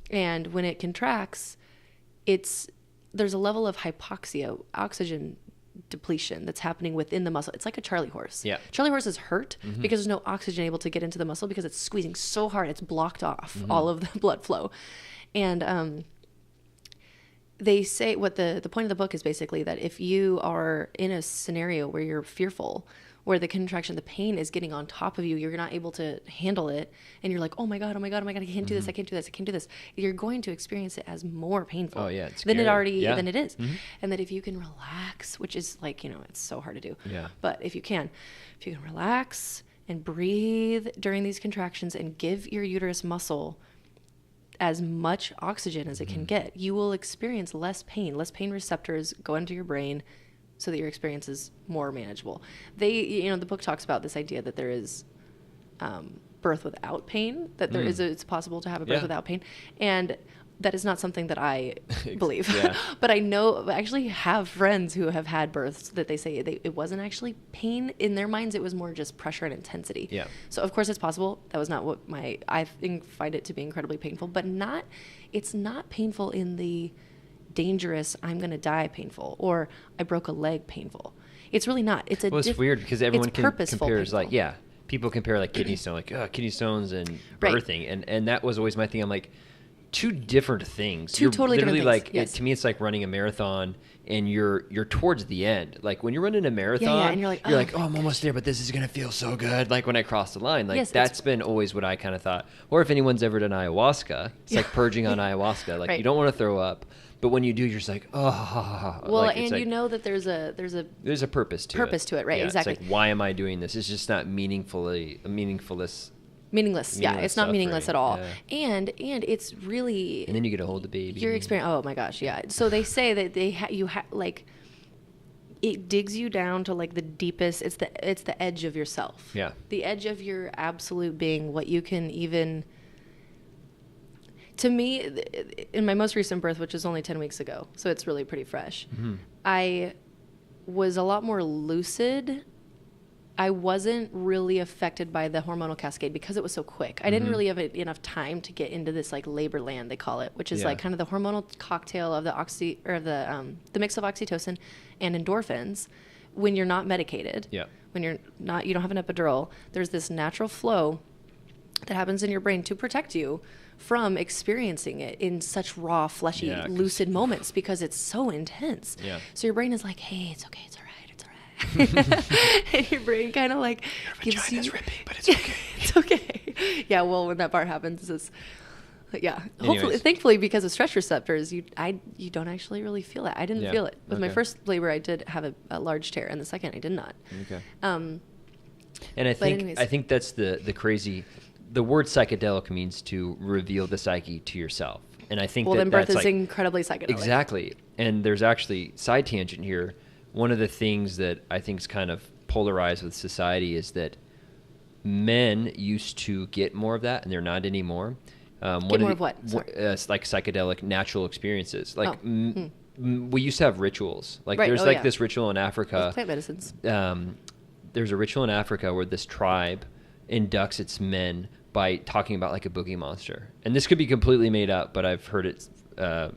And when it contracts, there's a level of hypoxia, oxygen depletion that's happening within the muscle. It's like a Charlie horse. Yeah. Charlie horse is hurt because there's no oxygen able to get into the muscle, because it's squeezing so hard, it's blocked off all of the blood flow. And they say what the point of the book is basically that if you are in a scenario where you're fearful, where the contraction, the pain is getting on top of you, you're not able to handle it, and you're like, oh my God, I can't do this, I can't do this. You're going to experience it as more painful than it is. And that if you can relax, which is like, it's so hard to do. Yeah. But if you can relax and breathe during these contractions and give your uterus muscle as much oxygen as it can get, you will experience less pain. Less pain receptors go into your brain, so that your experience is more manageable. The book talks about this idea that there is birth without pain, that there is it's possible to have a birth without pain. And that is not something that I believe. But I actually have friends who have had births that they say it wasn't actually pain. In their minds, it was more just pressure and intensity. Yeah. So of course it's possible. That was not what I find it to be incredibly painful, but it's not painful in the dangerous, I'm going to die painful, or I broke a leg painful. It's really not. It's weird because everyone compares painful. People compare like kidney stone, kidney stones and birthing, and that was always my thing. I'm like, two different things. Two totally different things. Like to me, it's like running a marathon, and you're towards the end. Like when you're running a marathon, and you're like, oh, I'm almost there, but this is gonna feel so good. Like when I cross the line, that's been always what I kind of thought. Or if anyone's ever done ayahuasca, it's like purging on ayahuasca. Like you don't want to throw up. But when you do, you're just like, oh. Well, and you know that there's a purpose to it, right? Exactly. It's like, why am I doing this? It's just not meaningless. Yeah, it's not meaningless at all. Yeah. And it's really. And then you get to hold the baby. Your experience. Oh my gosh, yeah. So they say that it digs you down to like the deepest. It's the edge of yourself. Yeah. The edge of your absolute being. What you can even. To me, in my most recent birth, which was only 10 weeks ago, so it's really pretty fresh, I was a lot more lucid. I wasn't really affected by the hormonal cascade because it was so quick. I didn't really have enough time to get into this like labor land, they call it, which is like kind of the hormonal cocktail of the mix of oxytocin and endorphins when you're not medicated. Yeah. When you don't have an epidural, there's this natural flow that happens in your brain to protect you from experiencing it in such raw, fleshy, lucid moments because it's so intense. Yeah. So your brain is like, hey, it's okay, it's all right. And your brain kind of like your vagina's ripping, but it's okay. It's okay. Yeah, well, when that part happens, hopefully, thankfully, because of stress receptors, you don't actually really feel that. I didn't feel it. With my first labor, I did have a large tear, and the second, I did not. Okay. And I think that's the crazy the word psychedelic means to reveal the psyche to yourself. And I think then birth that's is incredibly psychedelic. Exactly. And there's actually, side tangent here, one of the things that I think is kind of polarized with society is that men used to get more of that, and they're not anymore. Get more of what? It's like psychedelic natural experiences. Like we used to have rituals. Like there's this ritual in Africa. With plant medicines. There's a ritual in Africa where this tribe inducts its men by talking about like a boogie monster. And this could be completely made up, but I've heard it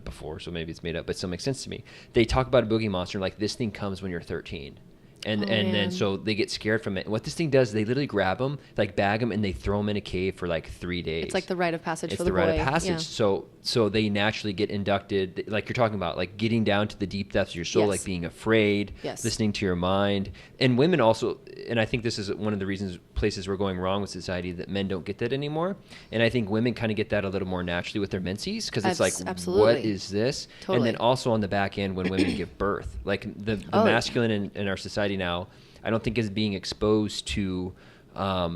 before, so maybe it's made up, but it still makes sense to me. They talk about a boogie monster like this thing comes when you're 13. And then so they get scared from it. And what this thing does, they literally grab them, like bag them, and they throw them in a cave for like 3 days. It's like the rite of passage for the boy. It's the rite of passage. Yeah. So they naturally get inducted, like you're talking about, like getting down to the deep depths of your soul, like being afraid, listening to your mind. And women also, and I think this is one of the places we're going wrong with society, that men don't get that anymore. And I think women kind of get that a little more naturally with their menses, because it's like, what is this? Totally. And then also on the back end when women give birth, like the masculine in our society now, I don't think is being exposed to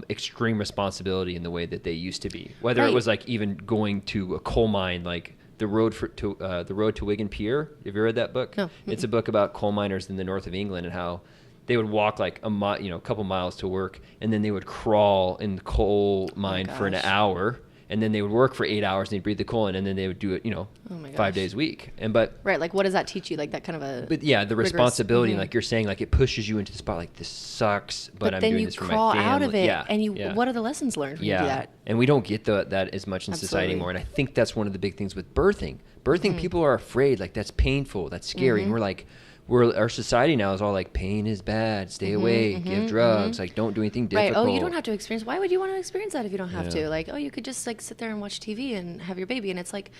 extreme responsibility in the way that they used to be. Whether it was like even going to a coal mine, like the road to Wigan Pier. Have you read that book? No. It's a book about coal miners in the north of England and how they would walk like a couple miles to work, and then they would crawl in the coal mine for an hour. And then they would work for 8 hours, and they'd breathe the coal in, and then they would do it, 5 days a week. Right, like what does that teach you? Like that kind of a... But yeah, the responsibility, like you're saying, like it pushes you into the spot, like this sucks, but I'm doing this for my family. But then you crawl out of it, and what are the lessons learned when you do that? And we don't get that as much in society anymore. And I think that's one of the big things with birthing. People are afraid, like that's painful, that's scary. And we're like... our society now is all like, pain is bad, stay away, give drugs, like don't do anything difficult. Right. Oh, you don't have to experience. Why would you want to experience that if you don't have to? Like, oh, you could just like sit there and watch TV and have your baby. And it's like,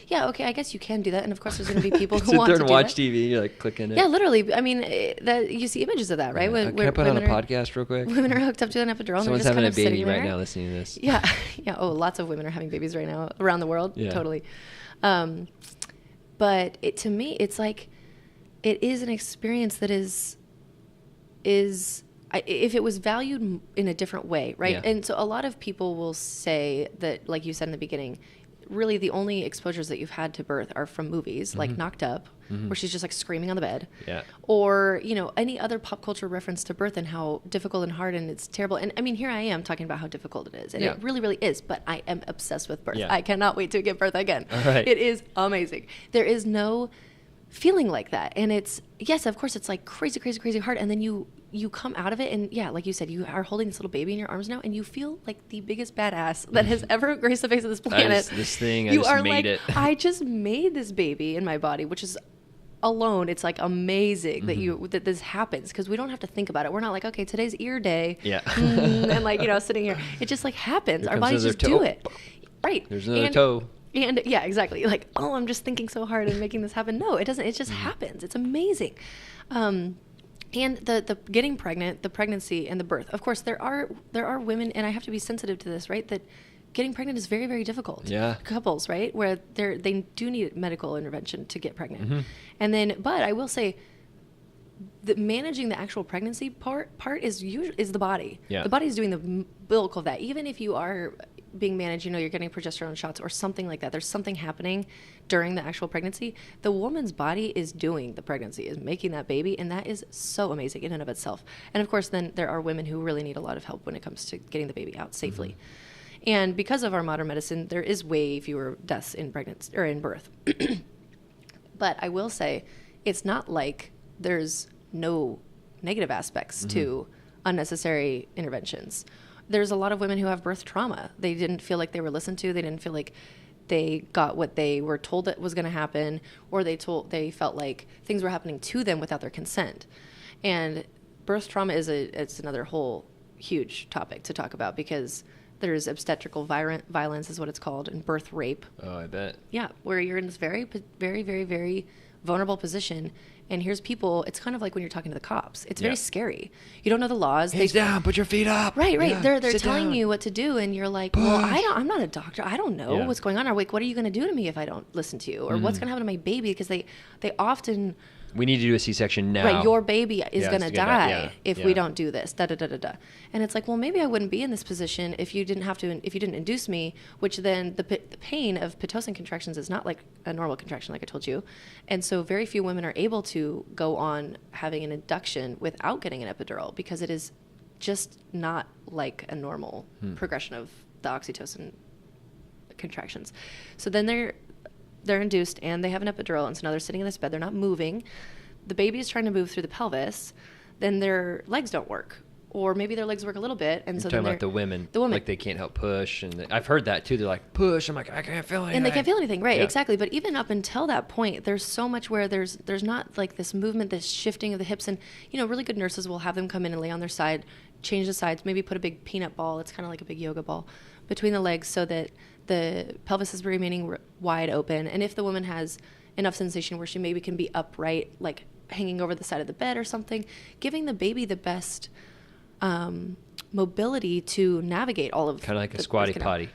yeah, okay, I guess you can do that. And of course, there's going to be people who want to do that. Sit there and watch TV, you're like clicking it. Yeah, literally. I mean, you see images of that, right? Yeah. Can I put on a podcast real quick? Women are hooked up to an epidural. Someone's having a baby right now listening to this. Yeah. Yeah. Oh, lots of women are having babies right now around the world. Yeah. Totally. But to me, it's like, it is an experience that is if it was valued in a different way, right? Yeah. And so a lot of people will say that, like you said in the beginning, really the only exposures that you've had to birth are from movies, like Knocked Up, where she's just like screaming on the bed, or any other pop culture reference to birth and how difficult and hard and it's terrible. And I mean, here I am talking about how difficult it is, and it really, really is. But I am obsessed with birth. I cannot wait to give birth again. Right. It is amazing. There is no feeling like that, and it's of course it's like crazy hard, and then you come out of it, and like you said, you are holding this little baby in your arms now, and you feel like the biggest badass that has ever graced the face of this planet. I just made this baby in my body, which is alone, it's like amazing that this happens, because we don't have to think about it. We're not like, okay, today's ear day, and like sitting here, it just like happens. Our bodies just do it. Right. There's another toe. And yeah, exactly. Like, oh, I'm just thinking so hard and making this happen. No, it doesn't. It just happens. It's amazing. And the getting pregnant, the pregnancy, and the birth. Of course, there are women, and I have to be sensitive to this, right? That getting pregnant is very, very difficult. Yeah. Couples, right, where they do need medical intervention to get pregnant. And then, but I will say, that managing the actual pregnancy part is the body. Yeah. The body is doing the bulk of that. Even if you are being managed, you're getting progesterone shots or something like that, there's something happening during the actual pregnancy. The woman's body is doing the pregnancy, is making that baby, and that is so amazing in and of itself. And of course, then there are women who really need a lot of help when it comes to getting the baby out safely. And because of our modern medicine, there is way fewer deaths in pregnancy or in birth. But I will say, it's not like there's no negative aspects to unnecessary interventions. There's a lot of women who have birth trauma. They didn't feel like they were listened to. They didn't feel like they got what they were told that was going to happen, or they felt like things were happening to them without their consent. And birth trauma it's another whole huge topic to talk about, because there's obstetrical violence is what it's called, and birth rape. Oh, I bet. Yeah, where you're in this very, very, very, very vulnerable position, and here's people. It's kind of like when you're talking to the cops. It's very scary. You don't know the laws. Hands down, put your feet up. Right. Yeah, they're telling you what to do, and you're like, well, I'm not a doctor. I don't know what's going on. Or like, what are you going to do to me if I don't listen to you? Or what's going to happen to my baby? Because they often we need to do a C-section now. Right, your baby is going to die yeah, if we don't do this. Da da da da da. And it's like, well, maybe I wouldn't be in this position if you didn't induce me. Which then the pain of pitocin contractions is not like a normal contraction, like I told you. And so very few women are able to go on having an induction without getting an epidural because it is just not like a normal progression of the oxytocin contractions. So then they're induced and they have an epidural, and so now they're sitting in this bed, they're not moving, the baby is trying to move through the pelvis, then their legs don't work, or maybe their legs work a little bit, and so talking about the women like they can't help push, and I've heard that too. They're like, push, I'm like, I can't feel anything, and they can't feel anything, right? Exactly. But even up until that point, there's so much where there's not like this movement, this shifting of the hips, and really good nurses will have them come in and lay on their side, change the sides, maybe put a big peanut ball, it's kind of like a big yoga ball, between the legs so that the pelvis is remaining wide open. And if the woman has enough sensation where she maybe can be upright, like hanging over the side of the bed or something, giving the baby the best mobility to navigate all of kind of like a squatty potty.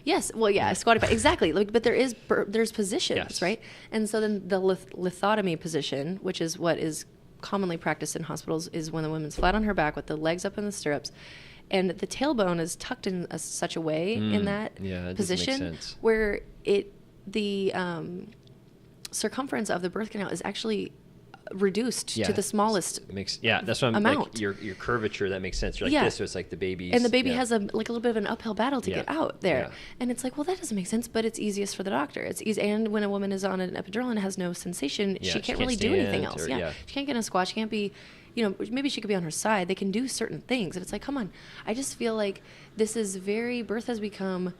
Yes, well, yeah, a squatty potty, exactly. Like, but there's positions, right? And so then the lithotomy position, which is what is commonly practiced in hospitals, is when the woman's flat on her back with the legs up in the stirrups, and the tailbone is tucked in such a way in that position where the circumference of the birth canal is actually reduced to the smallest that's what I'm amount. Like your curvature, that makes sense. You're like this, so it's like the baby's... And the baby has a little bit of an uphill battle to get out there. Yeah. And it's like, well, that doesn't make sense, but it's easiest for the doctor. It's easy. And when a woman is on an epidural and has no sensation, she can't really do anything else. She can't get in a squat. She can't be... maybe she could be on her side. They can do certain things. And it's like, come on. I just feel like this is birth has become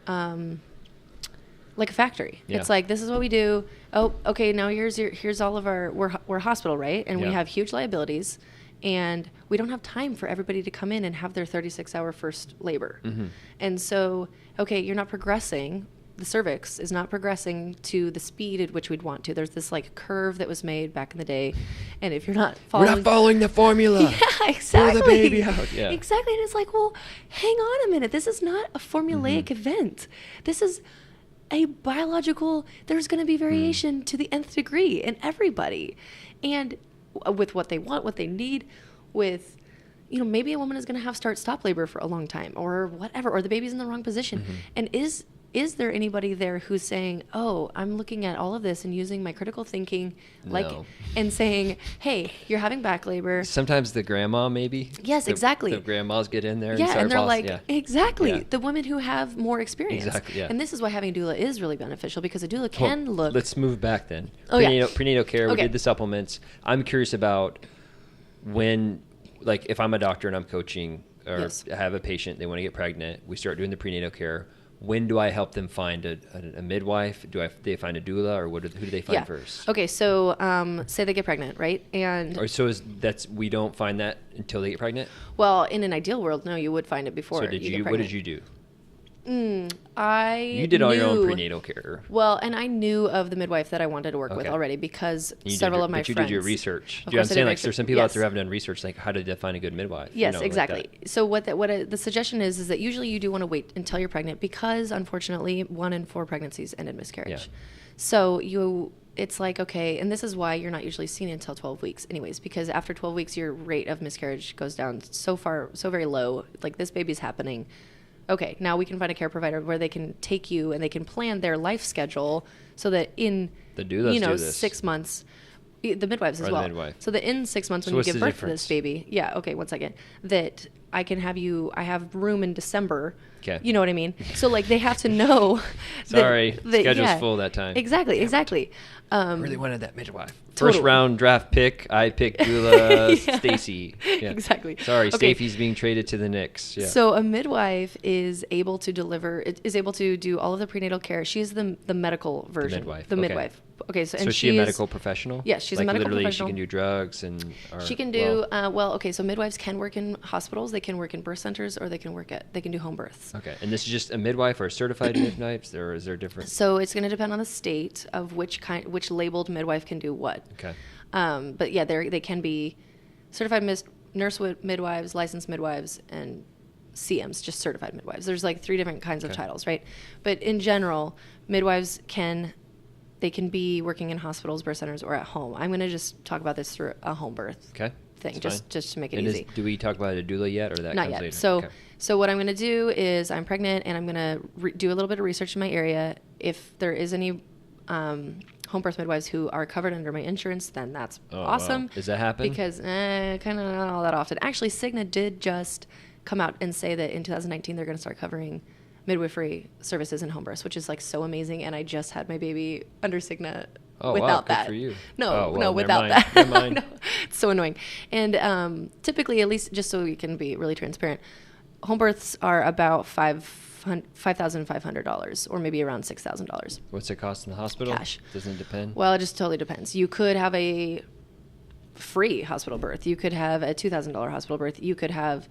like a factory. Yeah. It's like, this is what we do. Oh, okay, now here's all of our, we're a hospital, right? And we have huge liabilities. And we don't have time for everybody to come in and have their 36-hour first labor. Mm-hmm. And so, okay, you're not progressing. The cervix is not progressing to the speed at which we'd want to. There's this like curve that was made back in the day, and if you're not following... We're not following the formula. Yeah, exactly. Pull the baby out. Yeah. Exactly, and it's like, well, hang on a minute. This is not a formulaic event. This is a biological... There's going to be variation to the nth degree in everybody, and with what they want, what they need, with... maybe a woman is going to have start-stop labor for a long time, or whatever, or the baby's in the wrong position, and is there anybody there who's saying, oh, I'm looking at all of this and using my critical thinking, and saying, hey, you're having back labor. Sometimes the grandma, maybe. Yes, exactly. The grandmas get in there. And they're like, exactly. The women who have more experience. Exactly, yeah. And this is why having a doula is really beneficial, because a doula can look. Let's move back then. Oh, prenatal care. We did the supplements. I'm curious about when, like, if I'm a doctor and I'm coaching or have a patient, they want to get pregnant, we start doing the prenatal care. When do I help them find a midwife? Do they find a doula, or who do they find first? Okay, so say they get pregnant, right? And we don't find that until they get pregnant? Well, in an ideal world, no, you would find it before. So what did you do? You did all your own prenatal care. Well, and I knew of the midwife that I wanted to work with already, because several of my friends. But you did your research. Do you know what I'm saying? Like, there's some people out there who haven't done research, like how to define a good midwife. Yes, exactly. Like so the suggestion is that usually you do want to wait until you're pregnant, because unfortunately 1 in 4 pregnancies end in miscarriage. Yeah. So it's like, okay, and this is why you're not usually seen until 12 weeks anyways, because after 12 weeks, your rate of miscarriage goes down so very low. Like, this baby's happening. Okay, now we can find a care provider where they can take you and they can plan their life schedule so that in, 6 months, the midwives as well. So that in 6 months when you give birth to this baby, one second, that I have room in December. Okay. You know what I mean? So like, they have to know. Schedule's full that time. Exactly. I really wanted that midwife. First round draft pick, I picked doula Stacy. Yeah. Exactly. Sorry, Stacy's being traded to the Knicks. Yeah. So a midwife is able to do all of the prenatal care. She's the medical version. The midwife. Okay, so is she a medical professional? Yes, she's a medical professional. She can do drugs and. She can do so midwives can work in hospitals. They can work in birth centers, or they can do home births. Okay, and this is just a midwife or a certified midwife, or is there different? So it's going to depend on the state of which labeled midwife can do what. Okay. But yeah, they can be certified nurse midwives, licensed midwives, and CMs, just certified midwives. There's like 3 different kinds of titles, right? But in general, midwives can They can be working in hospitals, birth centers, or at home. I'm going to just talk about this through a home birth thing, just to make it easy. Do we talk about a doula yet, or that Not comes yet. later? So what I'm going to do is I'm pregnant, and I'm going to do a little bit of research in my area. If there is any home birth midwives who are covered under my insurance, then that's awesome. Wow. Does that happen? Because kind of not all that often. Actually, Cigna did just come out and say that in 2019 they're going to start covering midwifery services in home births, which is like so amazing. And I just had my baby under Cigna without good that. for you. No, without that. Never mind. No, it's so annoying. And typically, at least just so we can be really transparent, home births are about $5,500 or maybe around $6,000. What's it cost in the hospital? Cash. Doesn't it depend? Well, it just totally depends. You could have a free hospital birth. You could have a $2,000 hospital birth. You could have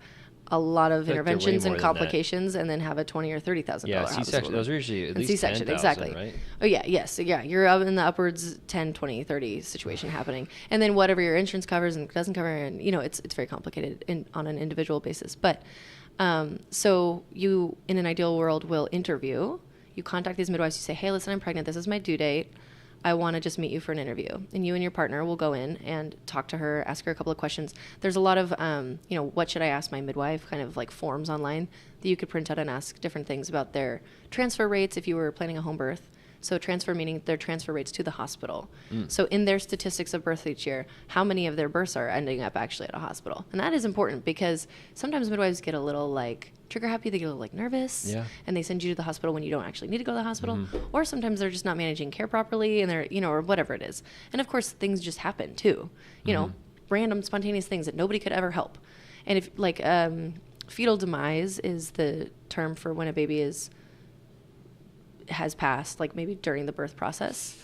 a lot of interventions and complications, and then have a $20,000 or $30,000 C-section. Those are usually at least C-section, 10,000, exactly. right? Oh yeah, yes, yeah. You're up in the upwards 10, 20, 30 situation happening, and then whatever your insurance covers and doesn't cover, and it's very complicated on an individual basis. But so you, in an ideal world, will interview. You contact these midwives. You say, hey, listen, I'm pregnant. This is my due date. I want to just meet you for an interview. And you and your partner will go in and talk to her, ask her a couple of questions. There's a lot of, what should I ask my midwife, kind of like forms online that you could print out and ask different things about their transfer rates if you were planning a home birth. So transfer meaning their transfer rates to the hospital. So in their statistics of births each year, how many of their births are ending up actually at a hospital? And that is important because sometimes midwives get a little like trigger happy, they get a little like nervous, and they send you to the hospital when you don't actually need to go to the hospital. Or sometimes they're just not managing care properly, and they're, or whatever it is. And of course, things just happen too. Random spontaneous things that nobody could ever help. And if like fetal demise is the term for when a baby has passed, like maybe during the birth process,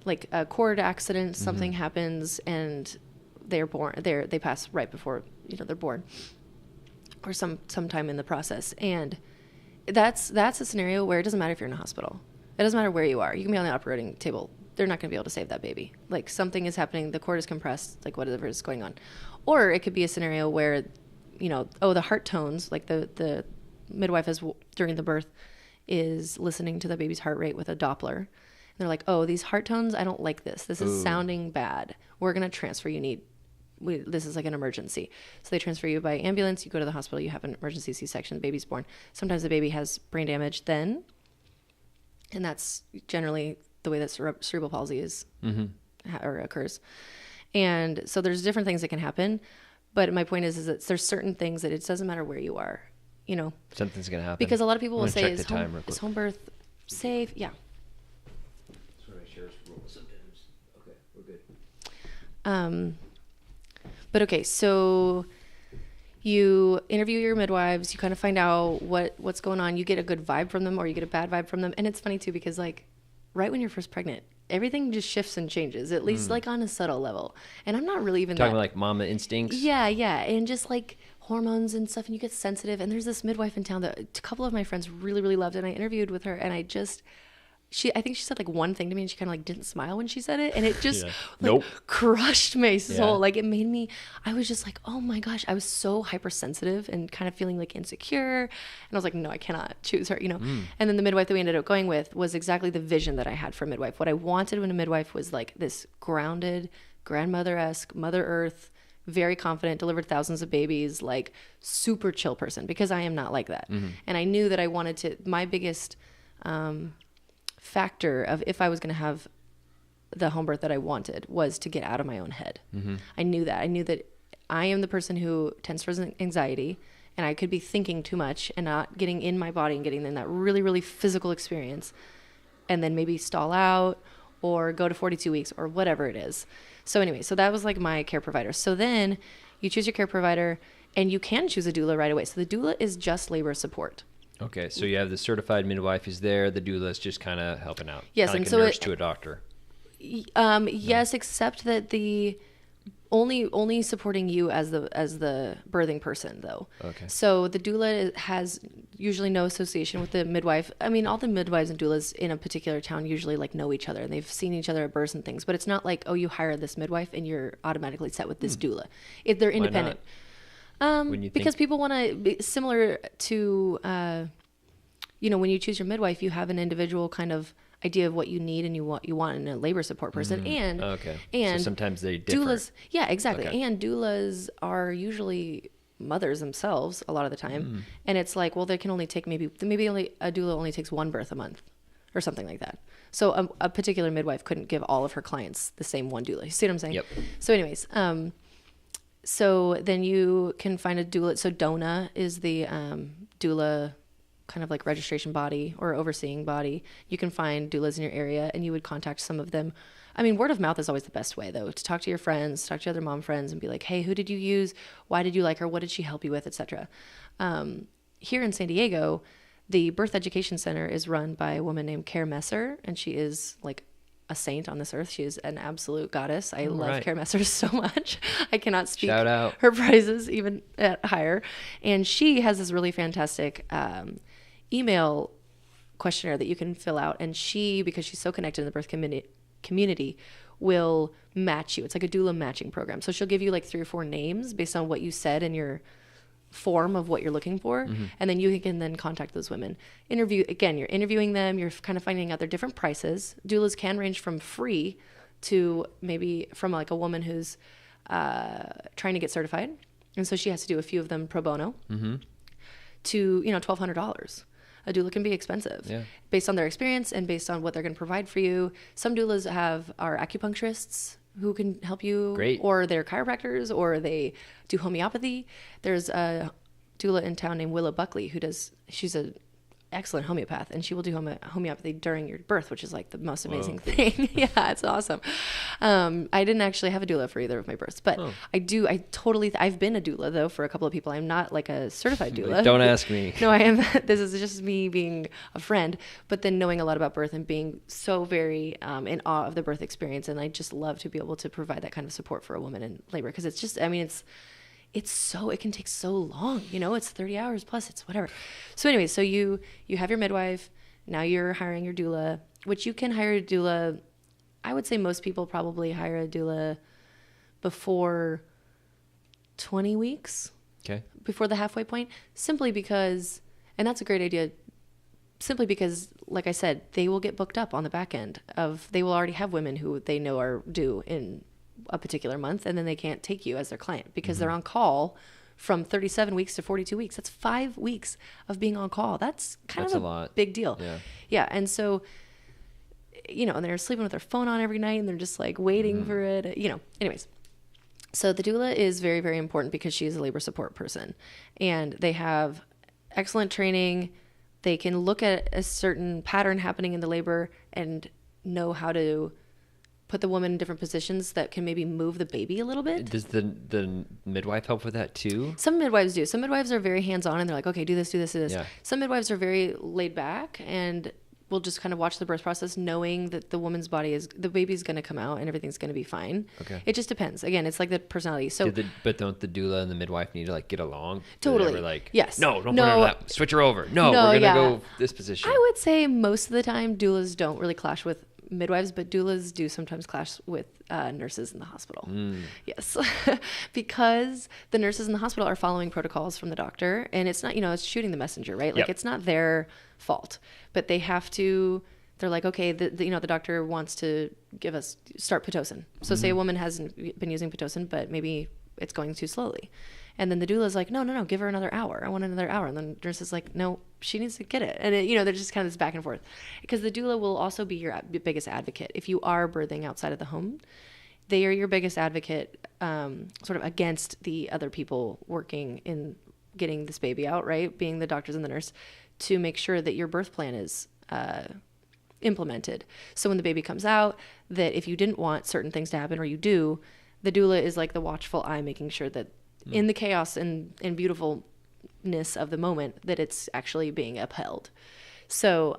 like a cord accident, something happens, and they're born. They pass right before they're born, or sometime in the process. And that's a scenario where it doesn't matter if you're in a hospital. It doesn't matter where you are. You can be on the operating table. They're not going to be able to save that baby. Like something is happening. The cord is compressed. Like whatever is going on. Or it could be a scenario where, the heart tones, like the midwife is during the birth is listening to the baby's heart rate with a Doppler. And they're like, oh, these heart tones, I don't like this. This is sounding bad. We're going to transfer. This is like an emergency. So they transfer you by ambulance. You go to the hospital. You have an emergency C-section. The baby's born. Sometimes the baby has brain damage then. And that's generally the way that cerebral palsy is or occurs. And so there's different things that can happen. But my point is that there's certain things that it doesn't matter where you are. Something's going to happen. Because a lot of people will say, is home birth safe? Yeah. That's what I share sometimes. Okay, we're good. But okay, so you interview your midwives, you kind of find out what's going on. You get a good vibe from them or you get a bad vibe from them. And it's funny too, because like right when you're first pregnant, everything just shifts and changes, at least like on a subtle level. And I'm not really even talking like mama instincts. Yeah. And just like hormones and stuff, and you get sensitive. And there's this midwife in town that a couple of my friends really, really loved, and I interviewed with her, and I think she said like one thing to me, and she kind of like didn't smile when she said it, and it just crushed my soul. Like it made me, I was just like, oh my gosh, I was so hypersensitive and kind of feeling like insecure, and I was like, no, I cannot choose her, And then the midwife that we ended up going with was exactly the vision that I had for a midwife. What I wanted when a midwife was like this grounded, grandmother-esque, Mother Earth, very confident, delivered thousands of babies, like super chill person, because I am not like that. And I knew that I wanted to, my biggest factor of if I was going to have the home birth that I wanted was to get out of my own head. I knew that I am the person who tends towards anxiety, and I could be thinking too much and not getting in my body and getting in that really, really physical experience, and then maybe stall out or go to 42 weeks or whatever it is. So anyway, so that was like my care provider. So then you choose your care provider, and you can choose a doula right away. So the doula is just labor support. Okay, so you have the certified midwife is there. The doula is just kind of helping out. Yes, and like so a nurse to a doctor. Yes, except that the only supporting you as the birthing person, though. Okay. So the doula has usually no association with the midwife. I mean, all the midwives and doulas in a particular town usually like know each other, and they've seen each other at births and things. But it's not like, oh, you hire this midwife and you're automatically set with this doula. They're independent. Because people want to be similar to, when you choose your midwife, you have an individual kind of idea of what you need and you want in a labor support person. And so sometimes they differ. Doulas, yeah, exactly. Okay. And doulas are usually mothers themselves a lot of the time. And it's like, well, they can only take maybe only a doula only takes one birth a month or something like that. So a particular midwife couldn't give all of her clients the same one doula. You see what I'm saying? Yep. So anyways, so then you can find a doula. So DONA is the doula kind of like registration body or overseeing body. You can find doulas in your area and you would contact some of them. I mean, word of mouth is always the best way, though, to talk to your friends, talk to your other mom friends and be like, hey, who did you use? Why did you like her? What did she help you with, etc. Here in San Diego, the Birth Education Center is run by a woman named Care Messer, and she is like a saint on this earth. She is an absolute goddess. I love Care Messer so much. I cannot speak Shout out. her praises even at higher. And she has this really fantastic email questionnaire that you can fill out. And she, because she's so connected in the birth community, will match you. It's like a doula matching program. So she'll give you like 3 or 4 names based on what you said in your form of what you're looking for. And then you can then contact those women. You're interviewing them. You're kind of finding out their different prices. Doulas can range from free to maybe from like a woman who's trying to get certified. And so she has to do a few of them pro bono to, $1,200. A doula can be expensive based on their experience and based on what they're going to provide for you. Some doulas are acupuncturists who can help you. Great. Or they're chiropractors, or they do homeopathy. There's a doula in town named Willa Buckley she's an excellent homeopath, and she will do homeopathy during your birth, which is like the most amazing thing. Yeah, it's awesome. I didn't actually have a doula for either of my births, but I've been a doula though for a couple of people. I'm not like a certified doula. Don't ask me. No, I am. This is just me being a friend, but then knowing a lot about birth and being so very in awe of the birth experience. And I just love to be able to provide that kind of support for a woman in labor. Cause it's just, it can take so long, it's 30 hours plus, it's whatever. So anyway, so you have your midwife, now you're hiring your doula, which you can hire a doula. I would say most people probably hire a doula before 20 weeks. Okay. Before the halfway point, simply because, and that's a great idea, simply because, like I said, they will get booked up on the back end they will already have women who they know are due in a particular month, and then they can't take you as their client because they're on call from 37 weeks to 42 weeks. That's 5 weeks of being on call. That's kind of a big deal. Yeah. And so, and they're sleeping with their phone on every night and they're just like waiting for it, anyways. So the doula is very, very important because she is a labor support person, and they have excellent training. They can look at a certain pattern happening in the labor and know how to put the woman in different positions that can maybe move the baby a little bit. Does the midwife help with that too? Some midwives do. Some midwives are very hands-on and they're like, okay, do this, do this, do this. Yeah. Some midwives are very laid back and will just kind of watch the birth process, knowing that the woman's the baby's going to come out and everything's going to be fine. Okay. It just depends. Again, it's like the personality. So, but don't the doula and the midwife need to like get along? Totally. Like, yes. No, don't put her in that. Switch her over. No, we're going to go this position. I would say most of the time doulas don't really clash with midwives, but doulas do sometimes clash with nurses in the hospital. Yes. Because the nurses in the hospital are following protocols from the doctor, and it's not, it's shooting the messenger, right? Like it's not their fault, but they have to, they're like, okay, the doctor wants to start Pitocin. So say a woman hasn't been using Pitocin, but maybe it's going too slowly. And then the doula is like, no, give her another hour. I want another hour. And then the nurse is like, no, she needs to get it. And they're just kind of this back and forth. Because the doula will also be your biggest advocate. If you are birthing outside of the home, they are your biggest advocate sort of against the other people working in getting this baby out, right? Being the doctors and the nurse, to make sure that your birth plan is implemented. So when the baby comes out, that if you didn't want certain things to happen or you do, the doula is like the watchful eye, making sure that in the chaos and beautifulness of the moment, that it's actually being upheld. So,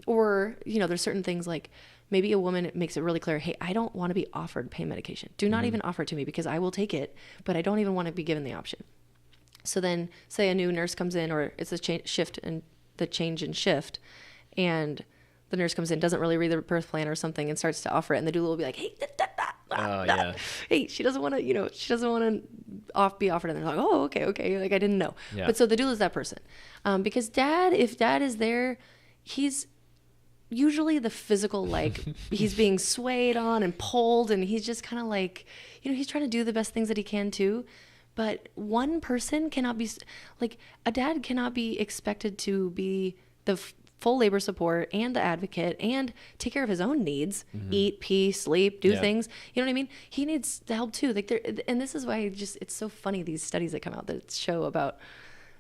or, there's certain things like maybe a woman makes it really clear, hey, I don't want to be offered pain medication. Do not even offer it to me because I will take it, but I don't even want to be given the option. So then say a new nurse comes in, or it's a change in shift, and the nurse comes in, doesn't really read the birth plan or something, and starts to offer it, and the doula will be like, hey, hey, she doesn't want to, she doesn't want to be offered, and they're like, oh, okay, like I didn't know. But so the doula is that person, because if dad is there, usually the physical, like he's being swayed on and pulled, and he's just kind of like, he's trying to do the best things that he can too. But one person cannot be, like, a dad cannot be expected to be the full labor support and the advocate and take care of his own needs, eat, pee, sleep, do things. You know what I mean? He needs the help too. Like, and this is why it's so funny, these studies that come out that show about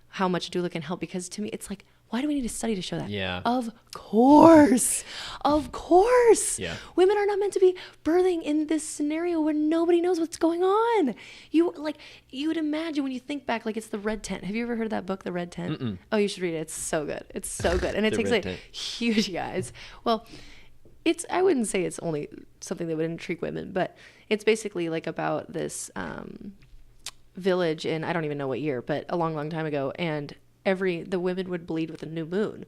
how much doula can help, because to me, it's like, why do we need a study to show that? Yeah. Of course. Of course. Yeah. Women are not meant to be birthing in this scenario where nobody knows what's going on. You would imagine when you think back, like, it's The Red Tent. Have you ever heard of that book, The Red Tent? Mm-mm. Oh, you should read it. It's so good. It's so good. And it takes like huge guys. Well, I wouldn't say it's only something that would intrigue women, but it's basically like about this village in, I don't even know what year, but a long, long time ago. And the women would bleed with a new moon.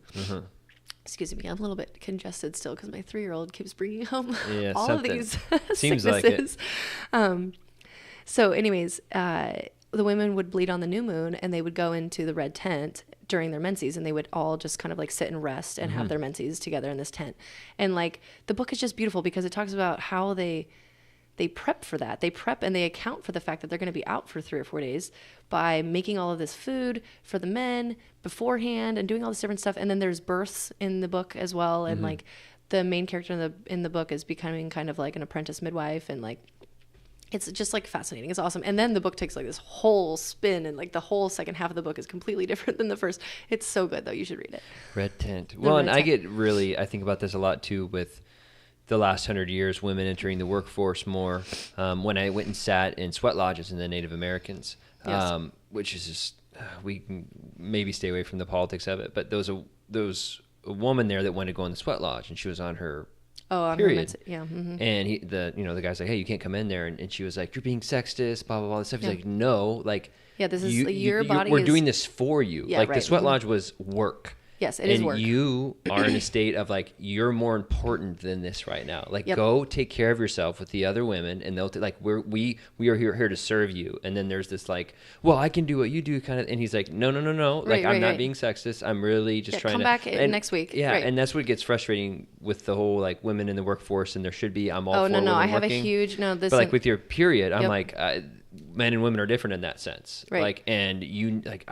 Excuse me, I'm a little bit congested still because my 3-year-old keeps bringing home all of these Seems sicknesses. like it. So anyways, the women would bleed on the new moon, and they would go into the red tent during their menses, and they would all just kind of like sit and rest and have their menses together in this tent. And like, the book is just beautiful because it talks about how they prep for that. They prep and they account for the fact that they're going to be out for 3 or 4 days by making all of this food for the men beforehand and doing all this different stuff. And then there's births in the book as well. And like, the main character in the book is becoming kind of like an apprentice midwife, and like, it's just like fascinating. It's awesome. And then the book takes like this whole spin, and like the whole second half of the book is completely different than the first. It's so good though. You should read it. Red Tent. Well, and I think about this a lot too with the last 100 years, women entering the workforce more. When I went and sat in sweat lodges in the Native Americans, which is just, we can maybe stay away from the politics of it, but there was a woman there that wanted to go in the sweat lodge, and she was on her period. And the guy's like, hey, you can't come in there. And she was like, you're being sexist, blah, blah, blah. This stuff. He's like, no, like, this is your body. We're doing this for you. Yeah, like, right. the sweat lodge was work. Yes, it is work. And you are in a state of like, you're more important than this right now. Like, go take care of yourself with the other women, and they'll we are here to serve you. And then there's this like, well, I can do what you do kind of. And he's like, no. Like, I'm not being sexist. I'm really just trying come to back next week. Yeah, right. and that's what gets frustrating with the whole like women in the workforce, and there should be. I'm all for no. women I have working. a huge But like with your period, I'm like, men and women are different in that sense. Right. Like, and you like,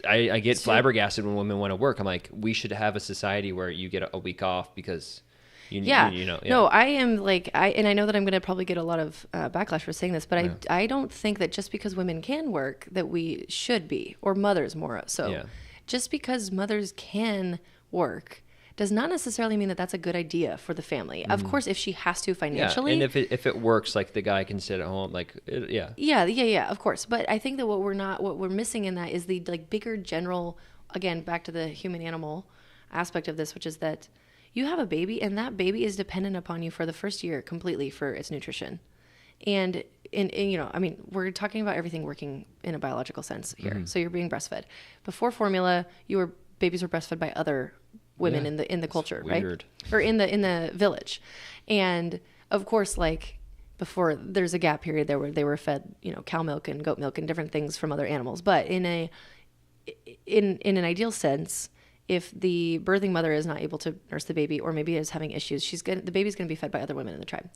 I get flabbergasted when women want to work. I'm like, we should have a society where you get a week off because you know. No, I am like, and I know that I'm going to probably get a lot of backlash for saying this, but I don't think that just because women can work that we should be, or mothers more so. Just because mothers can work does not necessarily mean that that's a good idea for the family. Of course, if she has to financially. And if it works, like, the guy can sit at home, like, Yeah, of course. But I think that what we're missing in that is the like bigger general, again, back to the human animal aspect of this, which is that you have a baby, and that baby is dependent upon you for the first year completely for its nutrition. And I mean, we're talking about everything working in a biological sense here. So you're being breastfed. Before formula, babies were breastfed by other women in the culture, right? Or in the village. And of course, like, before, there's a gap period there where they were fed, cow milk and goat milk and different things from other animals. But in an ideal sense, if the birthing mother is not able to nurse the baby, or maybe is having issues, the baby's going to be fed by other women in the tribe.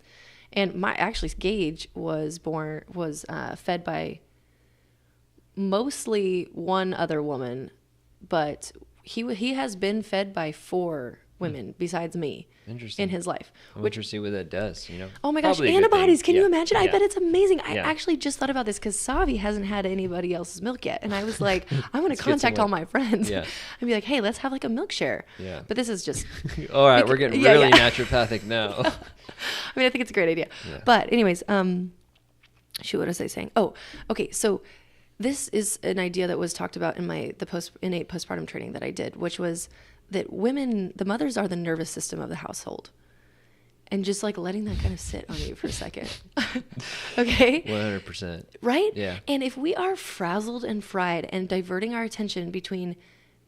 And Gage was fed by mostly one other woman, but he has been fed by 4 women besides me in his life. I want to see what that does, Oh my gosh, antibodies. Can you imagine? I bet it's amazing. I actually just thought about this because Savi hasn't had anybody else's milk yet. And I was like, I'm going to contact all my friends and be like, hey, let's have like a milk share. Yeah. But this is just... all right, we're getting really naturopathic now. I mean, I think it's a great idea. Yeah. But anyways, what was I saying? Oh, okay. So this is an idea that was talked about in the innate postpartum training that I did, which was that the mothers are the nervous system of the household. And just like letting that kind of sit on you for a second. Okay? 100%. Right? Yeah. And if we are frazzled and fried and diverting our attention between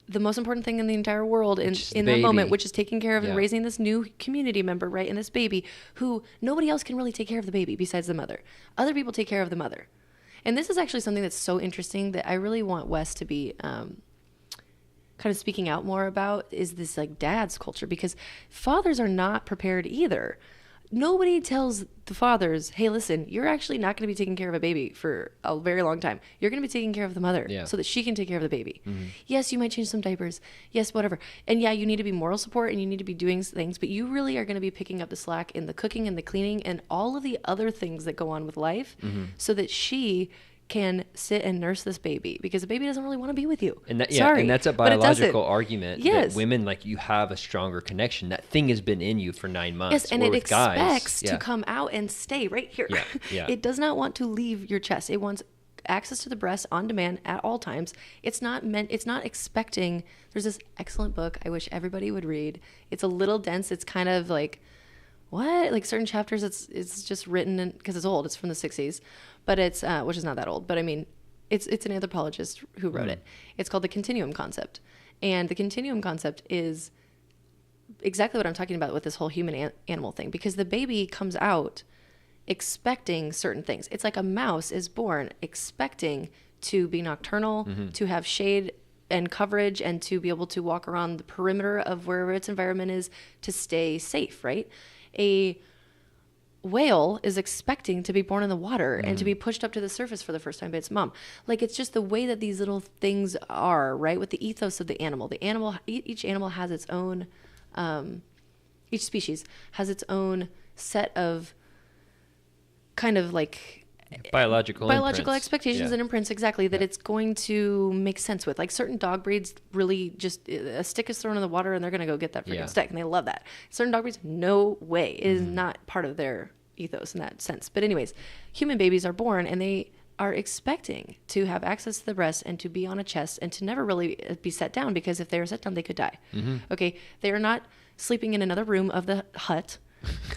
the most important thing in the entire world in that moment, which is taking care of and raising this new community member, right? And this baby who nobody else can really take care of the baby besides the mother. Other people take care of the mother. And this is actually something that's so interesting that I really want Wes to be kind of speaking out more about is this like dad's culture, because fathers are not prepared either. Nobody tells the fathers, hey, listen, you're actually not going to be taking care of a baby for a very long time. You're going to be taking care of the mother so that she can take care of the baby. Yes, you might change some diapers. Yes, whatever. And yeah, you need to be moral support and you need to be doing things, but you really are going to be picking up the slack in the cooking and the cleaning and all of the other things that go on with life so that she can sit and nurse this baby, because the baby doesn't really want to be with you. And that, Sorry, and that's a but it biological argument Yes. that women, like, you have a stronger connection. That thing has been in you for 9 months. Yes, and Or it with expects guys, to come out and stay right here. Yeah. It does not want to leave your chest. It wants access to the breast on demand at all times. It's not expecting. There's this excellent book I wish everybody would read. It's a little dense. It's kind of like, what? Like certain chapters, it's just written because it's old. It's from the 60s, but it's, which is not that old, but I mean, it's an anthropologist who wrote it. It's called The Continuum Concept. And the continuum concept is exactly what I'm talking about with this whole human animal thing, because the baby comes out expecting certain things. It's like a mouse is born expecting to be nocturnal, to have shade and coverage, and to be able to walk around the perimeter of wherever its environment is to stay safe, right? A whale is expecting to be born in the water and to be pushed up to the surface for the first time by its mom. Like, it's just the way that these little things are, right? With the ethos of the animal. Each animal has its own, each species has its own set of kind of like biological expectations and imprints, exactly, that it's going to make sense with. Like certain dog breeds really just, a stick is thrown in the water and they're going to go get that freaking stick, and they love that. Certain dog breeds, no way. It is not part of their ethos in that sense. But anyways, human babies are born and they are expecting to have access to the breast and to be on a chest and to never really be set down, because if they are set down, they could die. Okay. They are not sleeping in another room of the hut.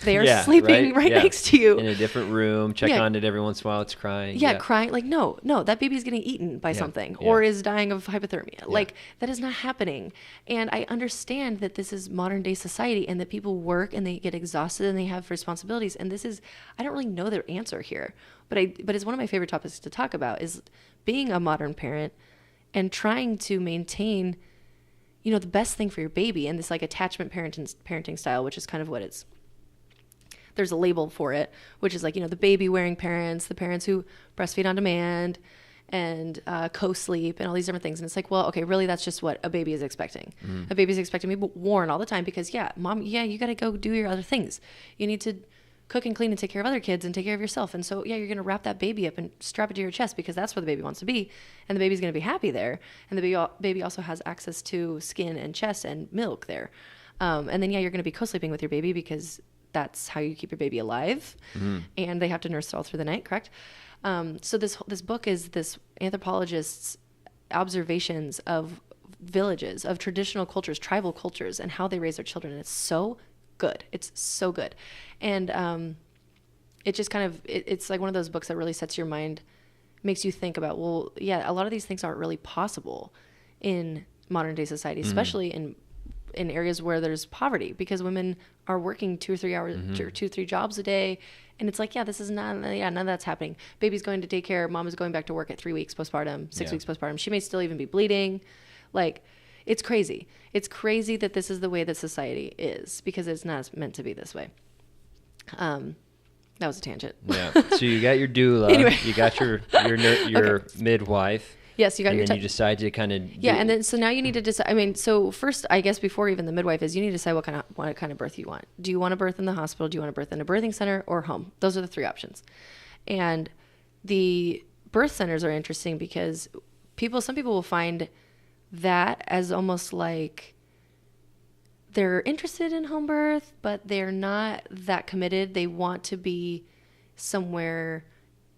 They are sleeping right next to you in a different room. Check on it every once in a while. It's crying. Crying. Like, no, that baby is getting eaten by something or is dying of hypothermia. Like, that is not happening. And I understand that this is modern day society and that people work and they get exhausted and they have responsibilities. And this is, I don't really know their answer here, but it's one of my favorite topics to talk about, is being a modern parent and trying to maintain, the best thing for your baby, and this like attachment parenting style, which is kind of what it's. There's a label for it, which is like, the baby wearing parents, the parents who breastfeed on demand and co-sleep and all these different things. And it's like, well, okay, really that's just what a baby is expecting. A baby's expecting to be worn all the time because, mom, you got to go do your other things. You need to cook and clean and take care of other kids and take care of yourself. And so, you're going to wrap that baby up and strap it to your chest because that's where the baby wants to be. And the baby's going to be happy there. And the baby also has access to skin and chest and milk there. And then, you're going to be co-sleeping with your baby because that's how you keep your baby alive. And they have to nurse it all through the night, correct? So this book is this anthropologist's observations of villages, of traditional cultures, tribal cultures, and how they raise their children. And it's so good. It's so good. And it just kind of, it's like one of those books that really sets your mind, makes you think about, well, a lot of these things aren't really possible in modern day society, especially in areas where there's poverty, because women are working 2 or 3 hours or 2 or 3 jobs a day. And it's like, this is none of that's happening. Baby's going to daycare. Mom is going back to work at 3 weeks postpartum, 6 weeks postpartum. She may still even be bleeding. Like, it's crazy. It's crazy that this is the way that society is, because it's not meant to be this way. That was a tangent. So you got your doula. Anyway. You got your midwife. Yes, you got and then you decide to kind of and then so now you need to decide. I mean, so first, I guess before even the midwife is, you need to decide what kind of birth you want. Do you want to birth in the hospital? Do you want to birth in a birthing center or home? Those are the 3 options. And the birth centers are interesting because some people will find that as almost like they're interested in home birth, but they're not that committed. They want to be somewhere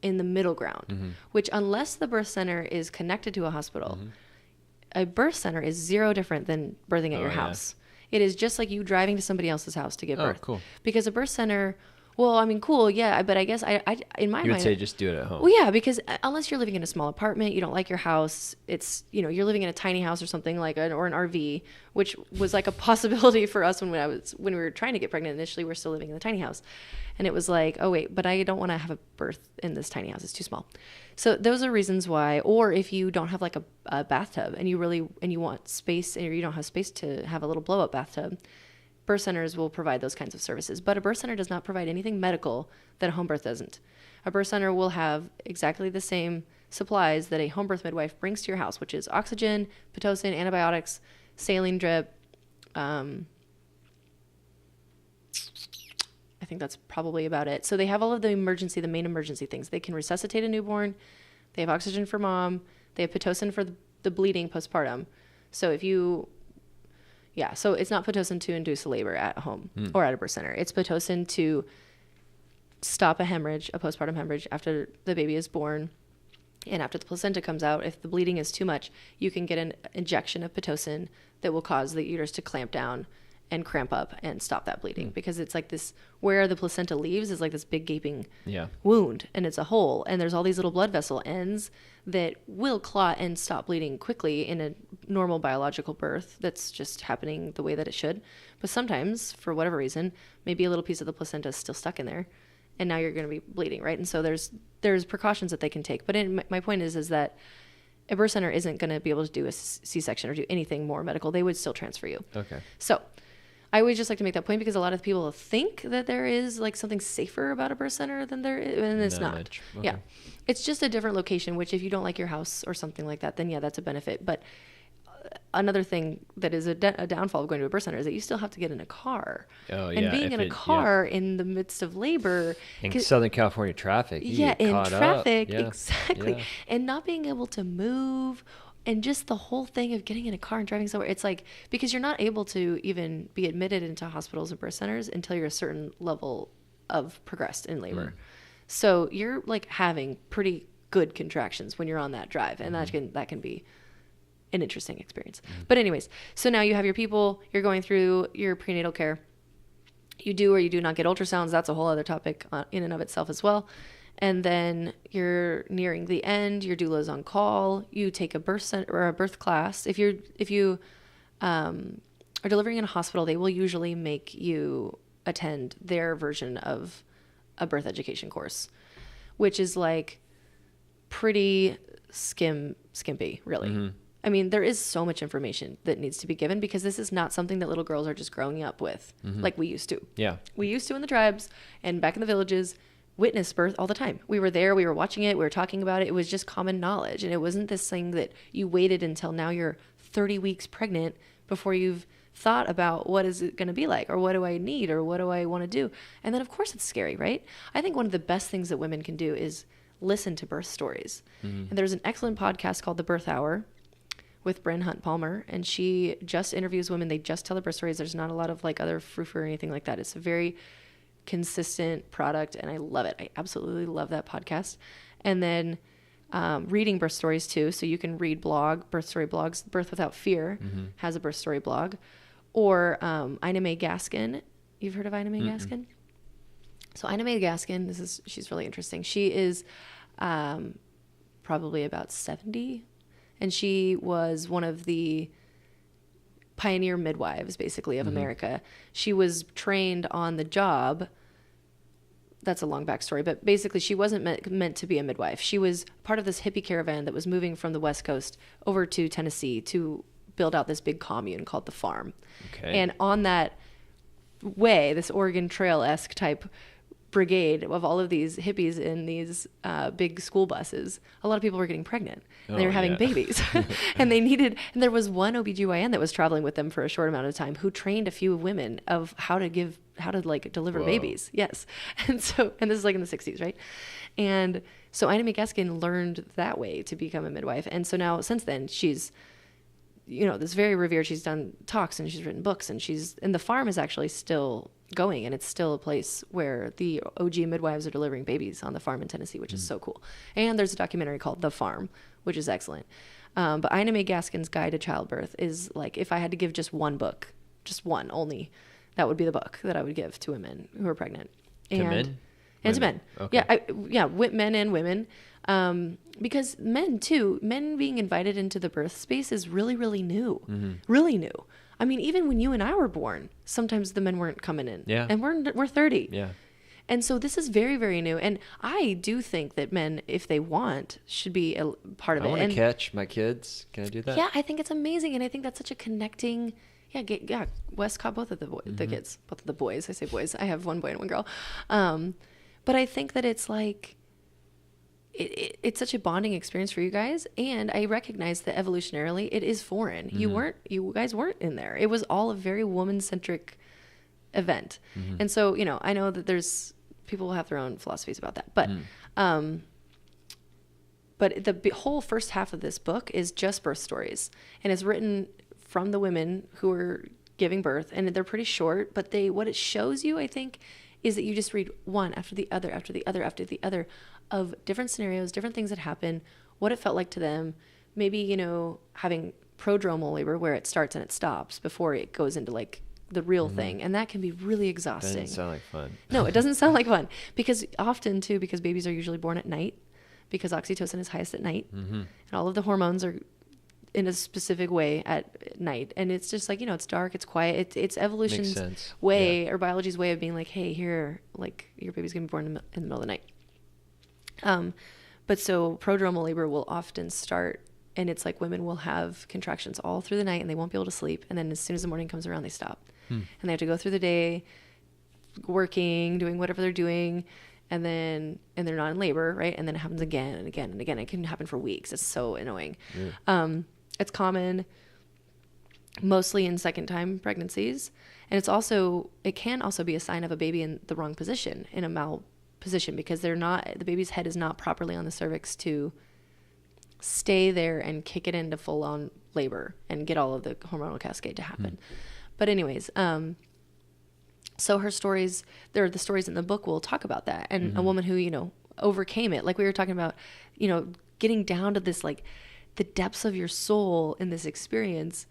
in the middle ground, which, unless the birth center is connected to a hospital, a birth center is zero different than birthing at your house. It is just like you driving to somebody else's house to give birth. Cool. Because a birth center Well, I mean, cool, yeah, but I guess I in my You would mind, say just do it at home. well, yeah, because unless you're living in a small apartment, you don't like your house. It's, you're living in a tiny house or something like or an RV, which was like a possibility for us when we were trying to get pregnant initially. We're still living in the tiny house, and it was like, oh wait, but I don't want to have a birth in this tiny house. It's too small. So those are reasons why. Or if you don't have like a bathtub and you want space and you don't have space to have a little blow up bathtub, birth centers will provide those kinds of services. But a birth center does not provide anything medical that a home birth doesn't. A birth center will have exactly the same supplies that a home birth midwife brings to your house, which is oxygen, Pitocin, antibiotics, saline drip. I think that's probably about it. So they have all of the main emergency things. They can resuscitate a newborn. They have oxygen for mom. They have Pitocin for the bleeding postpartum. So so it's not Pitocin to induce labor at home or at a birth center. It's Pitocin to stop a postpartum hemorrhage after the baby is born and after the placenta comes out. If the bleeding is too much, you can get an injection of Pitocin that will cause the uterus to clamp down and cramp up and stop that bleeding, because it's like this, where the placenta leaves is like this big gaping wound, and it's a hole, and there's all these little blood vessel ends that will clot and stop bleeding quickly in a normal biological birth that's just happening the way that it should. But sometimes, for whatever reason, maybe a little piece of the placenta is still stuck in there, and now you're going to be bleeding, right? And so there's precautions that they can take. But my point is that a birth center isn't going to be able to do a C-section or do anything more medical. They would still transfer you. Okay. So I always just like to make that point, because a lot of people think that there is like something safer about a birth center than there is, and it's not. Okay. Yeah. It's just a different location, which if you don't like your house or something like that, then yeah, that's a benefit. But another thing that is a downfall of going to a birth center is that you still have to get in a car. Oh, yeah. And being in a car in the midst of labor. In Southern California traffic. Yeah, in traffic. Yeah. Exactly. Yeah. And not being able to move, and just the whole thing of getting in a car and driving somewhere. It's like, because you're not able to even be admitted into hospitals or birth centers until you're a certain level of progressed in labor. So you're like having pretty good contractions when you're on that drive. And that can be an interesting experience. But anyways, so now you have your people, you're going through your prenatal care. You do or you do not get ultrasounds. That's a whole other topic in and of itself as well. And then you're nearing the end. Your doula's on call. You take a birth or a birth class. If you are delivering in a hospital, they will usually make you attend their version of a birth education course, which is like pretty skimpy, really. I mean, there is so much information that needs to be given, because this is not something that little girls are just growing up with like we used to. Yeah, we used to in the tribes and back in the villages. Witness birth all the time. We were there, we were watching it, we were talking about it. It was just common knowledge. And it wasn't this thing that you waited until now you're 30 weeks pregnant before you've thought about what is it going to be like, or what do I need, or what do I want to do. And then of course it's scary, right? I think one of the best things that women can do is listen to birth stories. And there's an excellent podcast called The Birth Hour with Bryn Hunt Palmer, and she just interviews women. They just tell the birth stories. There's not a lot of like other frou-frou or anything like that. It's a very consistent product, and I love it. I absolutely love that podcast. And then reading birth stories too, so you can read birth story blogs. Birth Without Fear has a birth story blog. Or Ina May Gaskin. You've heard of Ina May Gaskin? So Ina May Gaskin, she's really interesting. She is probably about 70, and she was one of the pioneer midwives, basically, of America. She was trained on the job. That's a long backstory, but basically she wasn't meant to be a midwife. She was part of this hippie caravan that was moving from the West Coast over to Tennessee to build out this big commune called the Farm. Okay. And on that way, this Oregon Trail-esque type brigade of all of these hippies in these big school buses, a lot of people were getting pregnant, and they were having babies. And there was one OBGYN that was traveling with them for a short amount of time, who trained a few women of how to deliver babies. Yes. And this is like in the 60s, right? And so Ina May Gaskin learned that way to become a midwife. And so now, since then, she's, this very revered. She's done talks and she's written books, and the Farm is actually still going, and it's still a place where the OG midwives are delivering babies on the farm in Tennessee, which is so cool. And there's a documentary called The Farm, which is excellent. But Ina May Gaskin's Guide to Childbirth is like, if I had to give just one book, just one only, that would be the book that I would give to women who are pregnant. To men? And to men. Okay. Men and women. Because men being invited into the birth space is really, really new. Really new. I mean, even when you and I were born, sometimes the men weren't coming in. Yeah. And we're 30. Yeah. And so this is very, very new. And I do think that men, if they want, should be a part of it. I want to catch my kids. Can I do that? Yeah, I think it's amazing. And I think that's such a connecting... Wes caught both of the kids. Both of the boys. I say boys. I have one boy and one girl. But I think that it's like... It's such a bonding experience for you guys. And I recognize that evolutionarily, it is foreign. You guys weren't in there. It was all a very woman-centric event. And so, I know that people will have their own philosophies about that, but the whole first half of this book is just birth stories, and it's written from the women who are giving birth, and they're pretty short, but what it shows you, I think, is that you just read one after the other, after the other, after the other of different scenarios, different things that happen, what it felt like to them, maybe, having prodromal labor where it starts and it stops before it goes into like the real thing, and that can be really exhausting. Doesn't sound like fun. No, it doesn't sound like fun, because often too, because babies are usually born at night, because oxytocin is highest at night, and all of the hormones are in a specific way at night, and it's just like, it's dark, it's quiet, it's evolution's way, or biology's way of being like, hey, here, like, your baby's gonna be born in the middle of the night. But so prodromal labor will often start, and it's like women will have contractions all through the night, and they won't be able to sleep, and then as soon as the morning comes around, they stop. And they have to go through the day working, doing whatever they're doing, and they're not in labor, right? And then it happens again and again and again. It can happen for weeks. It's so annoying. It's common mostly in second time pregnancies, and it can also be a sign of a baby in the wrong position, in a malposition, because the baby's head is not properly on the cervix to stay there and kick it into full on labor and get all of the hormonal cascade to happen. But anyways, so the stories in the book will talk about that. And a woman who, overcame it, like we were talking about, getting down to this, like the depths of your soul in this experience,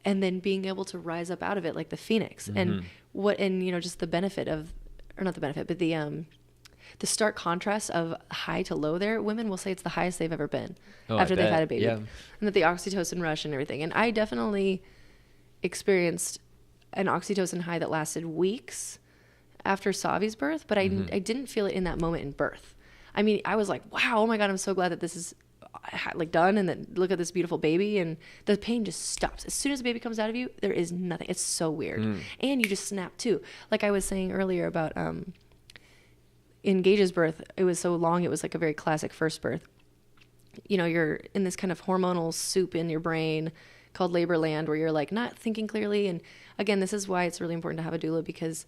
and then being able to rise up out of it like the phoenix. And just the benefit of, or not the benefit, but the stark contrast of high to low there. Women will say it's the highest they've ever been after they've had a baby. And that the oxytocin rush and everything. And I definitely experienced an oxytocin high that lasted weeks after Savi's birth, but I didn't feel it in that moment in birth. I mean, I was like, wow, oh my God, I'm so glad that this is like done, and then look at this beautiful baby, and the pain just stops. As soon as the baby comes out of you, there is nothing. It's so weird. And you just snap too. Like I was saying earlier about in Gage's birth, it was so long, it was like a very classic first birth. You're in this kind of hormonal soup in your brain called labor land, where you're like not thinking clearly. And again, this is why it's really important to have a doula, because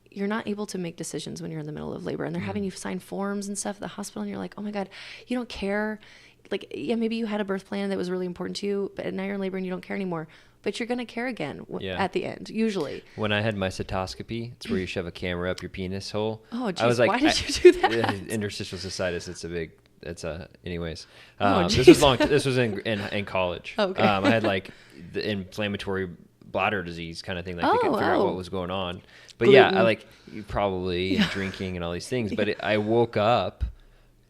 you're not able to make decisions when you're in the middle of labor, and they're having you sign forms and stuff at the hospital, and you're like, oh my God, you don't care. Like, yeah, maybe you had a birth plan that was really important to you, but now you're in labor and you don't care anymore. But you're going to care again at the end, usually. When I had my cystoscopy, it's where you shove a camera up your penis hole. Oh, geez, I was like, why did you do that? Interstitial cystitis, anyways. Oh, this was in college. Okay. I had like the inflammatory bladder disease kind of thing. Like they couldn't figure out what was going on. But gluten. I like probably drinking and all these things. But I woke up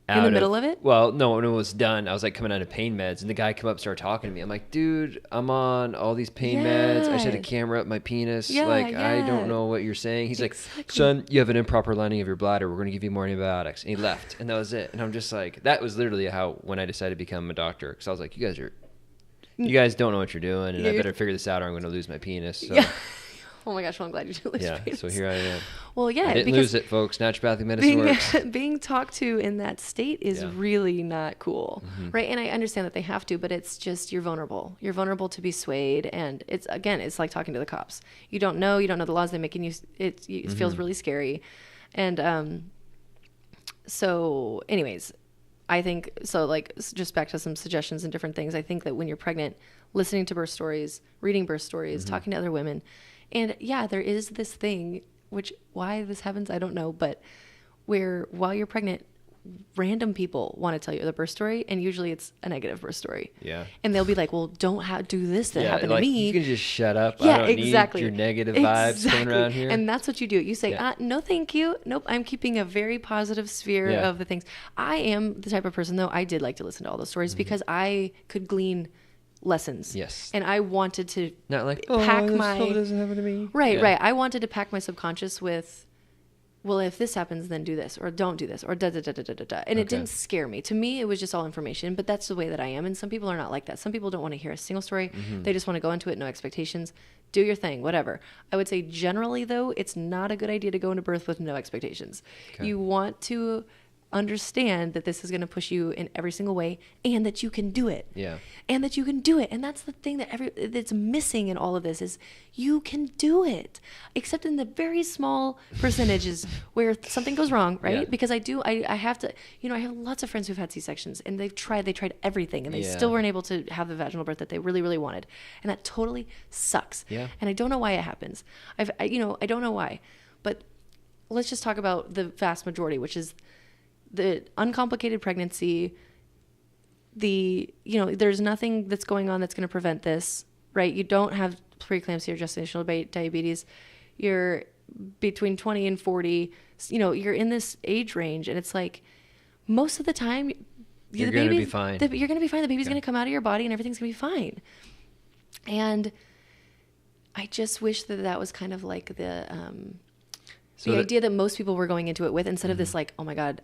in the middle of it? Well, no, when it was done, I was like coming out of pain meds, and the guy came up and started talking to me. I'm like, dude, I'm on all these pain meds. I just had a camera up my penis. I don't know what you're saying. He's like, son, you have an improper lining of your bladder. We're going to give you more antibiotics. And he left, and that was it. And I'm just like, that was literally when I decided to become a doctor, because I was like, you guys don't know what you're doing, and I better figure this out or I'm going to lose my penis. So. Yeah. Oh my gosh, well, I'm glad you didn't lose your penis. So here I am. Well, yeah. I didn't lose it, folks. Naturopathic medicine works. Being talked to in that state is really not cool, right? And I understand that they have to, but it's just, you're vulnerable. You're vulnerable to be swayed, and it's like talking to the cops. You don't know the laws they're making you. It feels really scary. And so anyways, I think, so like just back to some suggestions and different things. I think that when you're pregnant, listening to birth stories, reading birth stories, talking to other women, and there is this thing, which why this happens, I don't know, but where while you're pregnant, random people want to tell you the birth story, and usually it's a negative birth story. Yeah. And they'll be like, well, don't do this that happened like, to me. You can just shut up. Yeah, I don't exactly. need your negative vibes coming around here. And that's what you do. You say, no, thank you. Nope, I'm keeping a very positive sphere of the things. I am the type of person, though, I did like to listen to all those stories because I could glean lessons. Yes. And I wanted to not like, pack this my... doesn't happen to me. Right. I wanted to pack my subconscious with, well, if this happens, then do this, or don't do this, or da-da-da-da-da-da. And it didn't scare me. To me, it was just all information, but that's the way that I am. And some people are not like that. Some people don't want to hear a single story. They just want to go into it, no expectations, do your thing, whatever. I would say generally, though, it's not a good idea to go into birth with no expectations. Okay. You want to understand that this is going to push you in every single way and that you can do it. Yeah. And that you can do it. And that's the thing that's missing in all of this is you can do it, except in the very small percentages where something goes wrong, right? Yeah. Because I have to, I have lots of friends who've had C-sections and they tried everything and they still weren't able to have the vaginal birth that they really, really wanted. And that totally sucks. Yeah. And I don't know why it happens. I don't know why, but let's just talk about the vast majority, which is the uncomplicated pregnancy, there's nothing that's going on that's going to prevent this, right? You don't have preeclampsia or gestational diabetes. You're between 20 and 40, you're in this age range. And it's like, most of the time, you're going to be fine. You're going to be fine. The baby's going to come out of your body and everything's going to be fine. And I just wish that was kind of like the idea that most people were going into it with, instead of this like, oh my God,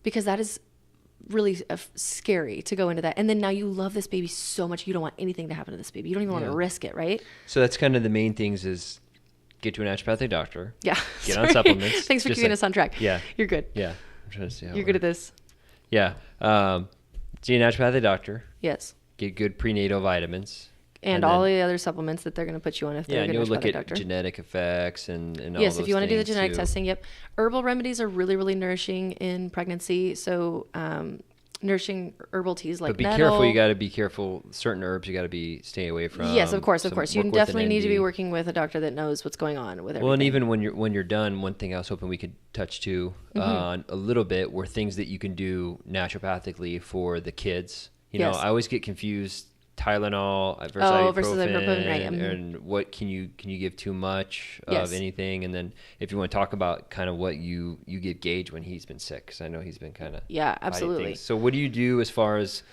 because that is really scary to go into that. And then now you love this baby so much, you don't want anything to happen to this baby. You don't even want to risk it, right? So that's kind of the main things is get to a naturopathic doctor. Yeah. Get on supplements. Thanks for keeping us on track. Yeah. You're good. Yeah. I'm trying to see how you're good at this. Yeah. See a naturopathic doctor. Yes. Get good prenatal vitamins. And all the other supplements that they're going to put you on if they're going to look at doctor. Genetic effects and all yes, those if you want to do the things genetic too. testing, yep. Herbal remedies are really, really nourishing in pregnancy. So nourishing herbal teas like but be nettle. careful. You got to be careful. Certain herbs you got to be stay away from. Yes, of course. You definitely need to be ND. working with a doctor that knows what's going on with everything. Well, and even when you're done, one thing I was hoping we could touch to on a little bit were things that you can do naturopathically for the kids. I always get confused. Tylenol versus ibuprofen, right? And what can you give too much of anything? And then if you want to talk about kind of what you give Gage when he's been sick, because I know he's been kind of absolutely. So what do you do as far as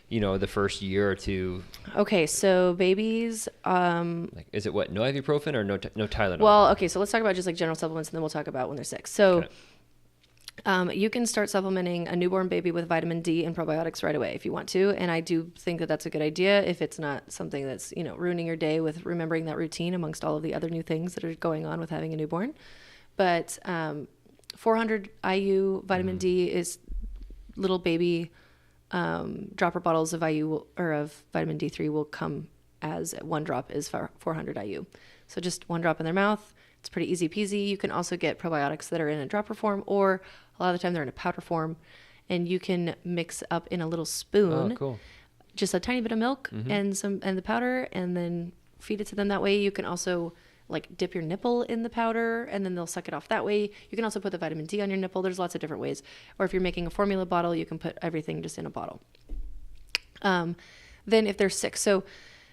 the first year or two? Okay, so babies, like is it what, no ibuprofen or no Tylenol? Well, okay, so let's talk about just like general supplements, and then we'll talk about when they're sick. So. Okay. You can start supplementing a newborn baby with vitamin D and probiotics right away if you want to. And I do think that that's a good idea if it's not something that's, ruining your day with remembering that routine amongst all of the other new things that are going on with having a newborn. But 400 IU vitamin D is little baby dropper bottles of IU or of vitamin D3 will come as one drop is 400 IU. So just one drop in their mouth. It's pretty easy peasy. You can also get probiotics that are in a dropper form, or a lot of the time they're in a powder form, and you can mix up in a little spoon. Oh, cool. Just a tiny bit of milk and the powder, and then feed it to them that way. You can also like dip your nipple in the powder, and then they'll suck it off that way. You can also put the vitamin D on your nipple. There's lots of different ways. Or if you're making a formula bottle, you can put everything just in a bottle. Then if they're sick, so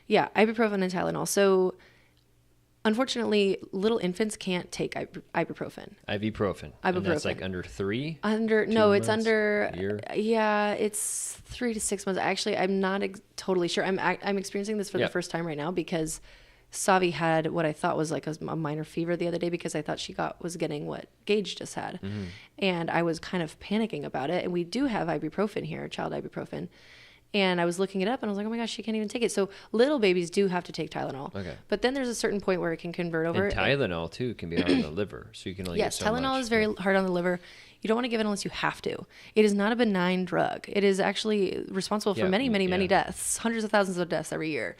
yeah, ibuprofen and Tylenol. So unfortunately, little infants can't take ibuprofen. Ibuprofen. And that's like under 3? It's under. It's 3 to 6 months. Actually, I'm not totally sure. I'm experiencing this for the first time right now because Savi had what I thought was like a minor fever the other day because I thought she was getting what Gage just had, and I was kind of panicking about it. And we do have ibuprofen here, child ibuprofen. And I was looking it up and I was like, oh my gosh, she can't even take it. So little babies do have to take Tylenol. Okay. But then there's a certain point where it can convert over. And Tylenol too can be hard on the liver. So you can only get so much. Yes, Tylenol is very hard on the liver. You don't want to give it unless you have to. It is not a benign drug. It is actually responsible for many deaths, hundreds of thousands of deaths every year.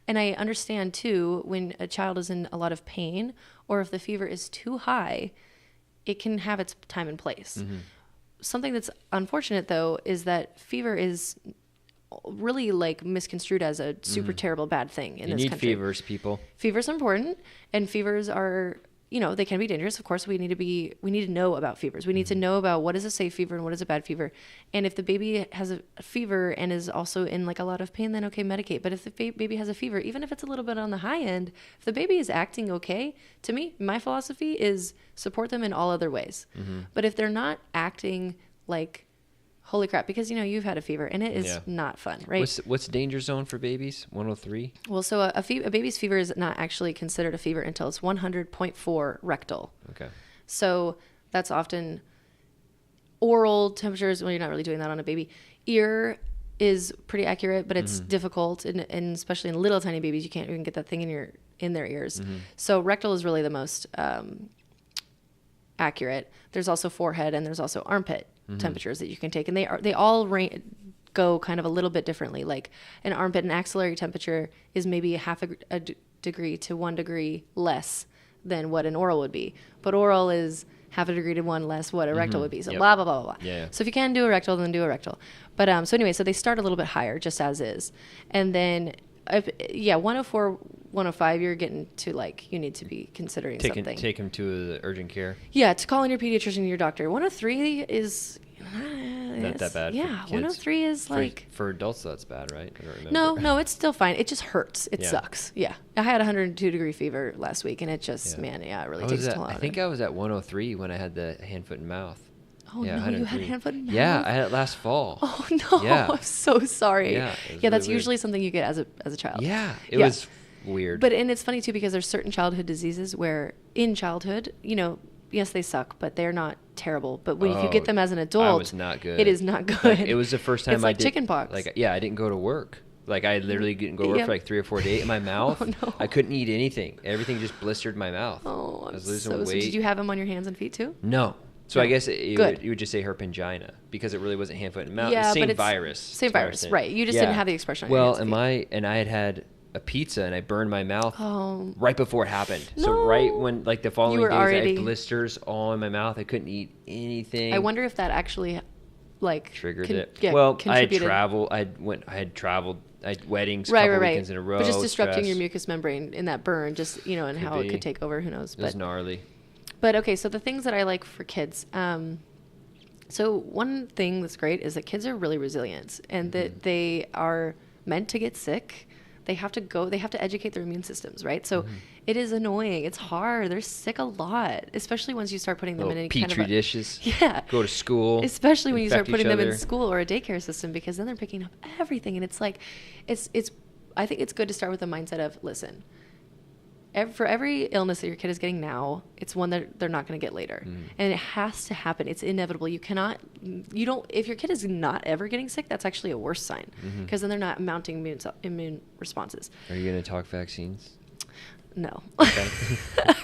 And I understand too, when a child is in a lot of pain or if the fever is too high, it can have its time and place. Something that's unfortunate though is that fever is really like misconstrued as a super terrible bad thing in this country. You need fevers, people. Fevers are important, and fevers are, they can be dangerous. Of course, we need to know about fevers. We need to know about what is a safe fever and what is a bad fever. And if the baby has a fever and is also in like a lot of pain, then okay, medicate. But if the baby has a fever, even if it's a little bit on the high end, if the baby is acting okay, to me, my philosophy is support them in all other ways. But if they're not acting like holy crap, because you've had a fever and it is not fun, right? What's danger zone for babies? 103? Well, so a baby's fever is not actually considered a fever until it's 100.4 rectal. Okay. So that's often oral temperatures. Well, you're not really doing that on a baby. Ear is pretty accurate, but it's difficult, and especially in little tiny babies, you can't even get that thing in their ears. So rectal is really the most accurate. There's also forehead and there's also armpit temperatures that you can take, and they all go kind of a little bit differently. Like an armpit and axillary temperature is maybe half a degree to 1 degree less than what an oral would be, but oral is half a degree to 1 less what a rectal would be. So blah blah blah blah blah. Yeah. So if you can do a rectal, then do a rectal. But so anyway, so they start a little bit higher, just as is, and then 104, 105, you're getting to like you need to be considering something. Take him to the urgent care. Yeah, to call in your pediatrician and your doctor. 103 is not that bad. Yeah, 103 is like for adults. That's bad, right? I don't remember. No, it's still fine. It just hurts. It sucks. Yeah, I had 102-degree fever last week, and it just it really takes a toll. I think I was at 103 when I had the hand, foot, and mouth. Oh, no, you had hand, foot, and mouth? Yeah, I had it last fall. Oh, no. Yeah. I'm so sorry. Yeah, that's really usually weird. something you get as a child. Yeah, it was weird. And it's funny, too, because there's certain childhood diseases where in childhood, yes, they suck, but they're not terrible. But if you get them as an adult, I was not good. It is not good. Like, it was the first time I did. It's like chickenpox. I didn't go to work. Like, I literally didn't go to work for like 3 or 4 days. In my mouth, I couldn't eat anything. Everything just blistered my mouth. Oh, I was losing weight. Did you have them on your hands and feet, too? No. So I guess you would just say herpingina because it really wasn't hand, foot, and mouth. Yeah, same but virus. Same virus, right. You just didn't have the expression on your hands and feet. And I had a pizza and I burned my mouth right before it happened. No. So right when, like the following days, I had blisters all in my mouth. I couldn't eat anything. I wonder if that actually, like... triggered it. Yeah, well, I had traveled. I had weddings, couple weekends in a row. But just disrupting your mucous membrane in that burn, just, and how it could take over, who knows. It was gnarly. But okay, so the things that I like for kids. So one thing that's great is that kids are really resilient and that they are meant to get sick. They have to educate their immune systems, right? So it is annoying. It's hard. They're sick a lot, especially once you start putting them in any kind of petri dishes. Yeah. Go to school. Especially when you start putting them in school or a daycare system, because then they're picking up everything. And it's like, I think it's good to start with the mindset of, listen, for every illness that your kid is getting now, it's one that they're not going to get later. And it has to happen. It's inevitable. If your kid is not ever getting sick, that's actually a worse sign, because then they're not mounting immune responses. Are you going to talk vaccines? No. Okay.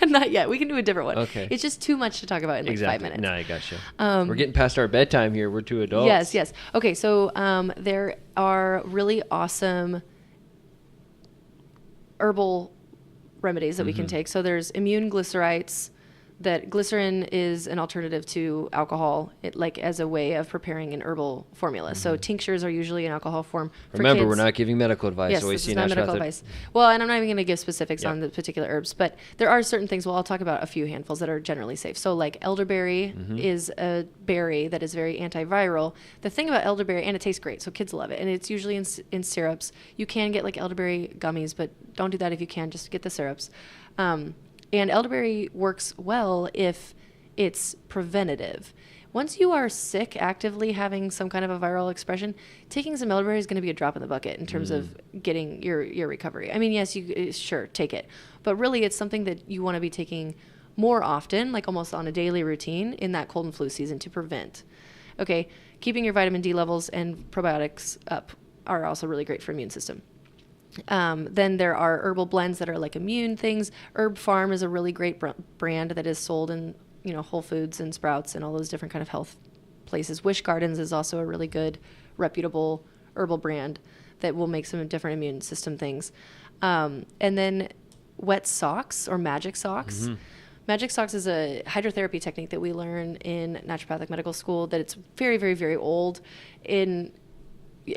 Not yet. We can do a different one. Okay. It's just too much to talk about in like 5 minutes. No, I gotcha. We're getting past our bedtime here. We're 2 adults. Yes. Okay, so there are really awesome herbal remedies that we can take. So there's immune glycerites. That glycerin is an alternative to alcohol, as a way of preparing an herbal formula. So tinctures are usually an alcohol form for Remember, kids. we're not giving medical advice. Yes, this is not medical advice. Well, and I'm not even going to give specifics on the particular herbs, but there are certain things. Well, I'll talk about a few handfuls that are generally safe. So like elderberry is a berry that is very antiviral. The thing about elderberry, and it tastes great, so kids love it, and it's usually in syrups. You can get like elderberry gummies, but don't do that if you can. Just get the syrups. And elderberry works well if it's preventative. Once you are sick, actively having some kind of a viral expression, taking some elderberry is going to be a drop in the bucket in terms of getting your recovery. I mean, yes, sure, take it. But really, it's something that you want to be taking more often, like almost on a daily routine in that cold and flu season to prevent. Okay, keeping your vitamin D levels and probiotics up are also really great for immune system. Then there are herbal blends that are like immune things. Herb Farm is a really great brand that is sold in, Whole Foods and Sprouts and all those different kind of health places. Wish Gardens is also a really good, reputable herbal brand that will make some different immune system things. And then wet socks or magic socks. Magic socks is a hydrotherapy technique that we learn in naturopathic medical school that it's very, very, very old.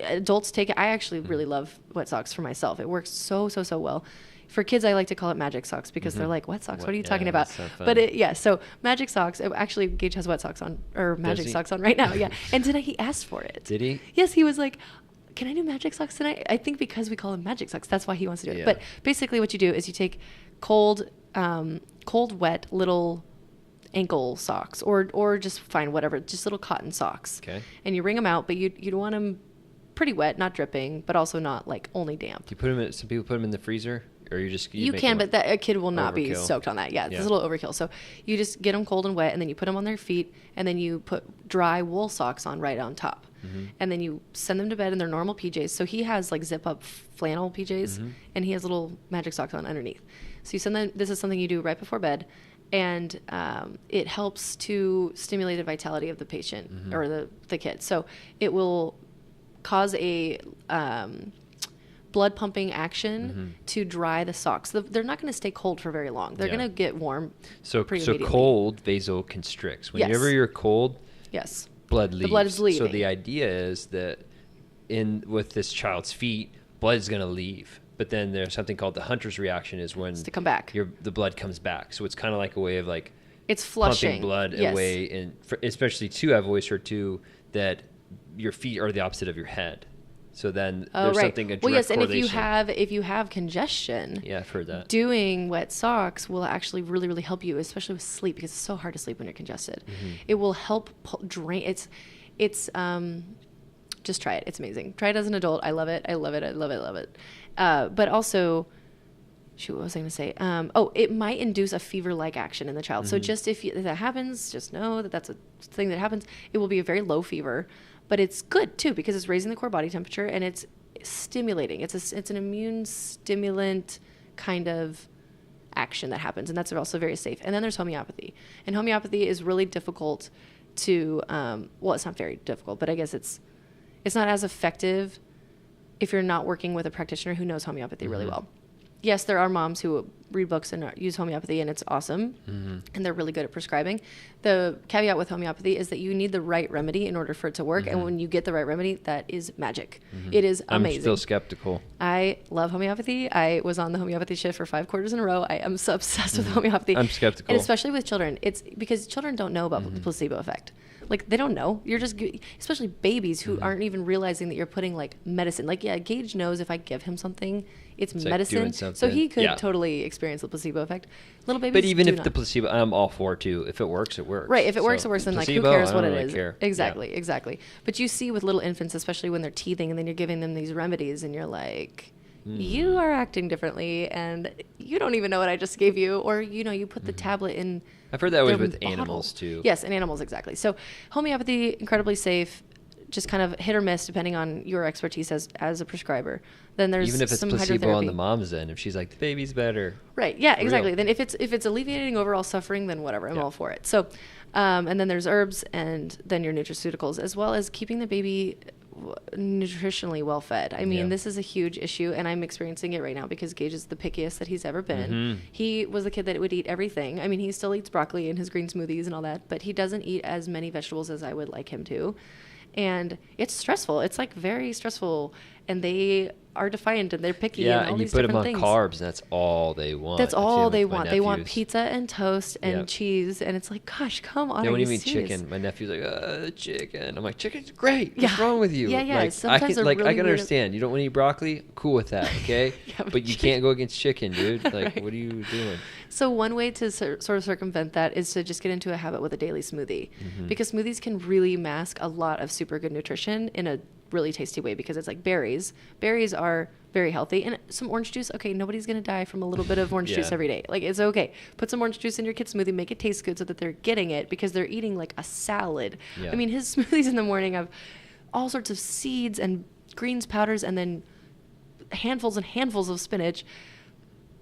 Adults take it. I actually really love wet socks for myself. It works so well. For kids, I like to call it magic socks because they're like, wet socks? What are you talking about? That's not fun. But so magic socks. Actually, Gage has wet socks on, or magic socks on right now. Yeah. And tonight he asked for it. Did he? Yes, he was like, can I do magic socks tonight? I think because we call them magic socks, that's why he wants to do it. But basically what you do is you take cold, wet little ankle socks or just fine, whatever, just little cotton socks. Okay. And you wring them out, but you'd want them pretty wet, not dripping, but also not like only damp. Do you put them some people put them in the freezer? Or you can, but a kid will not be overkill. soaked on that. Yeah, it's a little overkill. So you just get them cold and wet, and then you put them on their feet, and then you put dry wool socks on right on top. And then you send them to bed in their normal PJs. So he has like zip up flannel PJs, and he has little magic socks on underneath. So you send them. This is something you do right before bed, and it helps to stimulate the vitality of the patient or the kid. So it will cause a blood pumping action to dry the socks. They're not going to stay cold for very long. They're going to get warm. So cold vasoconstricts. Whenever you're cold, blood leaves. The blood is leaving. So the idea is that with this child's feet, blood is going to leave. But then there's something called the Hunter's reaction, is when it's to come back. The blood comes back. So it's kind of like a way of like it's flushing pumping blood away, and especially too, I've always heard too that your feet are the opposite of your head. So then there's something a direct correlation. And if you have congestion, I've heard that. Doing wet socks will actually really, really help you, especially with sleep, because it's so hard to sleep when you're congested. It will help drain. It's just try it. It's amazing. Try it as an adult. I love it. I love it. I love it. Love it. But also, what was I going to say? It might induce a fever-like action in the child. So just if that happens, just know that that's a thing that happens. It will be a very low fever. But it's good too because it's raising the core body temperature and it's stimulating. It's an immune stimulant kind of action that happens, and that's also very safe. And then there's homeopathy, and homeopathy is really difficult to. It's not very difficult, but I guess it's not as effective if you're not working with a practitioner who knows homeopathy really well. Yes, there are moms who read books and use homeopathy, and it's awesome, and they're really good at prescribing. The caveat with homeopathy is that you need the right remedy in order for it to work, and when you get the right remedy, that is magic. It is amazing. I'm still skeptical. I love homeopathy. I was on the homeopaphy shift for 5 quarters in a row. I am so obsessed with homeopathy. I'm skeptical. And especially with children. It's because children don't know about the placebo effect. Like, they don't know. You're just, especially babies who aren't even realizing that you're putting, like, medicine. Like, Gage knows if I give him something, it's medicine. Like so he could totally experience the placebo effect. Little babies But even if the placebo, I'm all for it, too. If it works, it works. Right. If it works, it works. Then, placebo, like, who cares what it is? Care. Exactly. But you see with little infants, especially when they're teething, and then you're giving them these remedies, and you're like, you are acting differently, and you don't even know what I just gave you. Or, you put the tablet in. I've heard that way with animals, too. Yes, and animals, exactly. So homeopathy, incredibly safe, just kind of hit or miss depending on your expertise as a prescriber. Then there's even if it's some placebo on the mom's end, if she's like, the baby's better. Right, yeah, exactly. Real. Then if it's alleviating overall suffering, then whatever, I'm all for it. So, and then there's herbs, and then your nutraceuticals, as well as keeping the baby nutritionally well fed. I mean, this is a huge issue, and I'm experiencing it right now because Gage is the pickiest that he's ever been. He was the kid that would eat everything. I mean, he still eats broccoli and his green smoothies and all that, but he doesn't eat as many vegetables as I would like him to. And it's stressful. It's like very stressful, and they are defiant and they're picky and all these different things. Yeah, and you put them on carbs, and that's all they want. That's all they want. They want pizza and toast and cheese, and it's like, gosh, come on. They won't even eat chicken. My nephew's like, chicken. I'm like, chicken's great. What's wrong with you? Yeah. Like, sometimes I can understand. You don't want to eat broccoli? Cool with that, okay? But you can't go against chicken, dude. Like, what are you doing? So one way to sort of circumvent that is to just get into a habit with a daily smoothie, because smoothies can really mask a lot of super good nutrition in a really tasty way, because it's like berries. Berries are very healthy, and some orange juice. Okay, nobody's gonna die from a little bit of orange juice every day. Like, it's okay. Put some orange juice in your kid's smoothie, make it taste good so that they're getting it, because they're eating like a salad. I mean, his smoothies in the morning have all sorts of seeds and greens powders, and then handfuls and handfuls of spinach,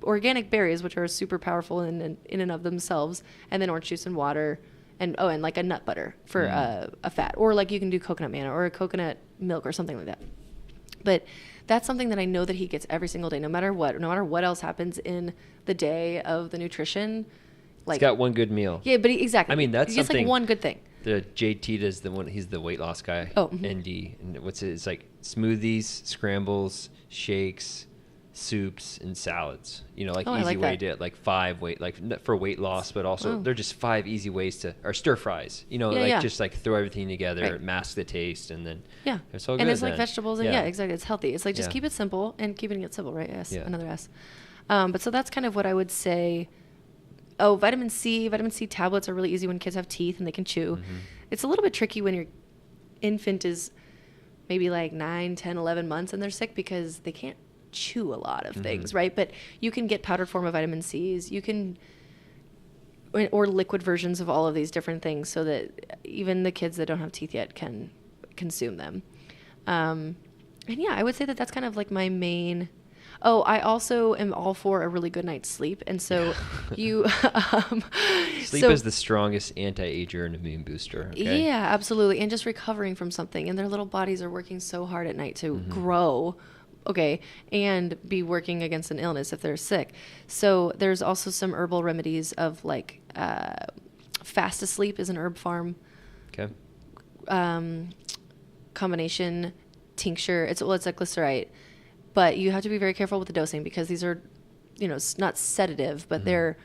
organic berries, which are super powerful in and of themselves, and then orange juice and water. And like a nut butter for a fat, or like you can do coconut manna or a coconut milk or something like that. But that's something that I know that he gets every single day, no matter what else happens in the day of the nutrition. Like, he's got one good meal. Yeah, but exactly. I mean, that's just something. Like one good thing. The JT does the one. He's the weight loss guy. Oh, ND. And what's it? It's like smoothies, scrambles, shakes. soups and salads. Like I easy like way that. to like 5 for weight loss, but also they're just 5 easy ways to, or stir fries. Just like throw everything together, Right. mask the taste, and then it's all and good. it's like then. vegetables, and exactly, it's healthy. It's like just Yeah. keep it simple, and keeping it simple, right? Yes, Yeah. another S. But so that's kind of what I would say. Oh, vitamin C tablets are really easy when kids have teeth and they can chew. Mm-hmm. It's a little bit tricky when your infant is maybe like 9, 10, 11 months and they're sick because they can't chew a lot of things, right? But you can get powdered form of vitamin C's. You can, or liquid versions of all of these different things, so that even the kids that don't have teeth yet can consume them. And yeah, I would say that that's kind of like my main. Oh, I also am all for a really good night's sleep, and so you Sleep is the strongest anti-ager and immune booster. Okay? Yeah, absolutely, and just recovering from something, and their little bodies are working so hard at night to grow. Okay, and be working against an illness if they're sick. So there's also some herbal remedies of like fast asleep is an herb farm Okay. combination tincture. It's a glycerite, but you have to be very careful with the dosing because these are, not sedative, but they're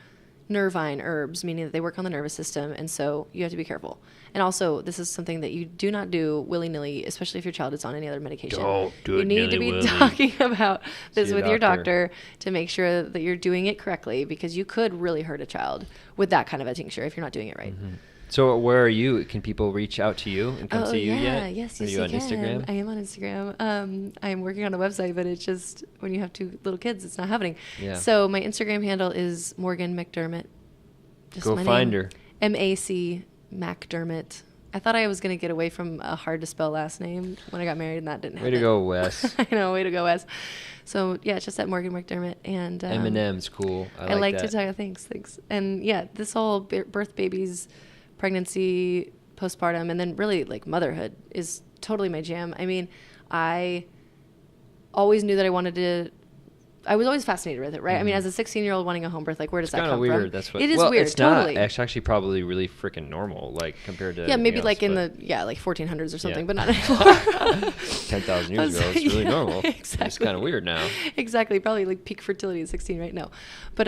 nervine herbs, meaning that they work on the nervous system, and so you have to be careful. And also, this is something that you do not do willy-nilly, especially if your child is on any other medication. Don't do it You need to be nilly-willy. talking about this See a with your doctor. doctor to make sure that you're doing it correctly, because you could really hurt a child with that kind of a tincture if you're not doing it right. So where are you? Can people reach out to you and come see you yet? Yes, Are yes, you on can. Instagram? I am on Instagram. I'm working on a website, but it's just when you have 2 little kids, it's not happening. Yeah. So my Instagram handle is Morgan MacDermott. Just Go my find name. her. MAC MacDermott. I thought I was going to get away from a hard to spell last name when I got married, and that didn't happen. Way to go, Wes. I know, way to go, Wes. So yeah, it's just at Morgan MacDermott, and Eminem's cool. I like to that. tell you thanks. And yeah, this whole birth, babies, pregnancy, postpartum, and then really like motherhood is totally my jam. I mean, I always knew that I was always fascinated with it, right? I mean, as a 16-year-old wanting a home birth, like where does that come weird. from? That's what it is weird. It's totally. not. It's actually probably really freaking normal, like compared to Maybe else, like in but like 1400s or something, Yeah. but not anymore. 10,000 years ago, it's really normal. Exactly. It's kind of weird now. Exactly. Probably like peak fertility at 16 right now. But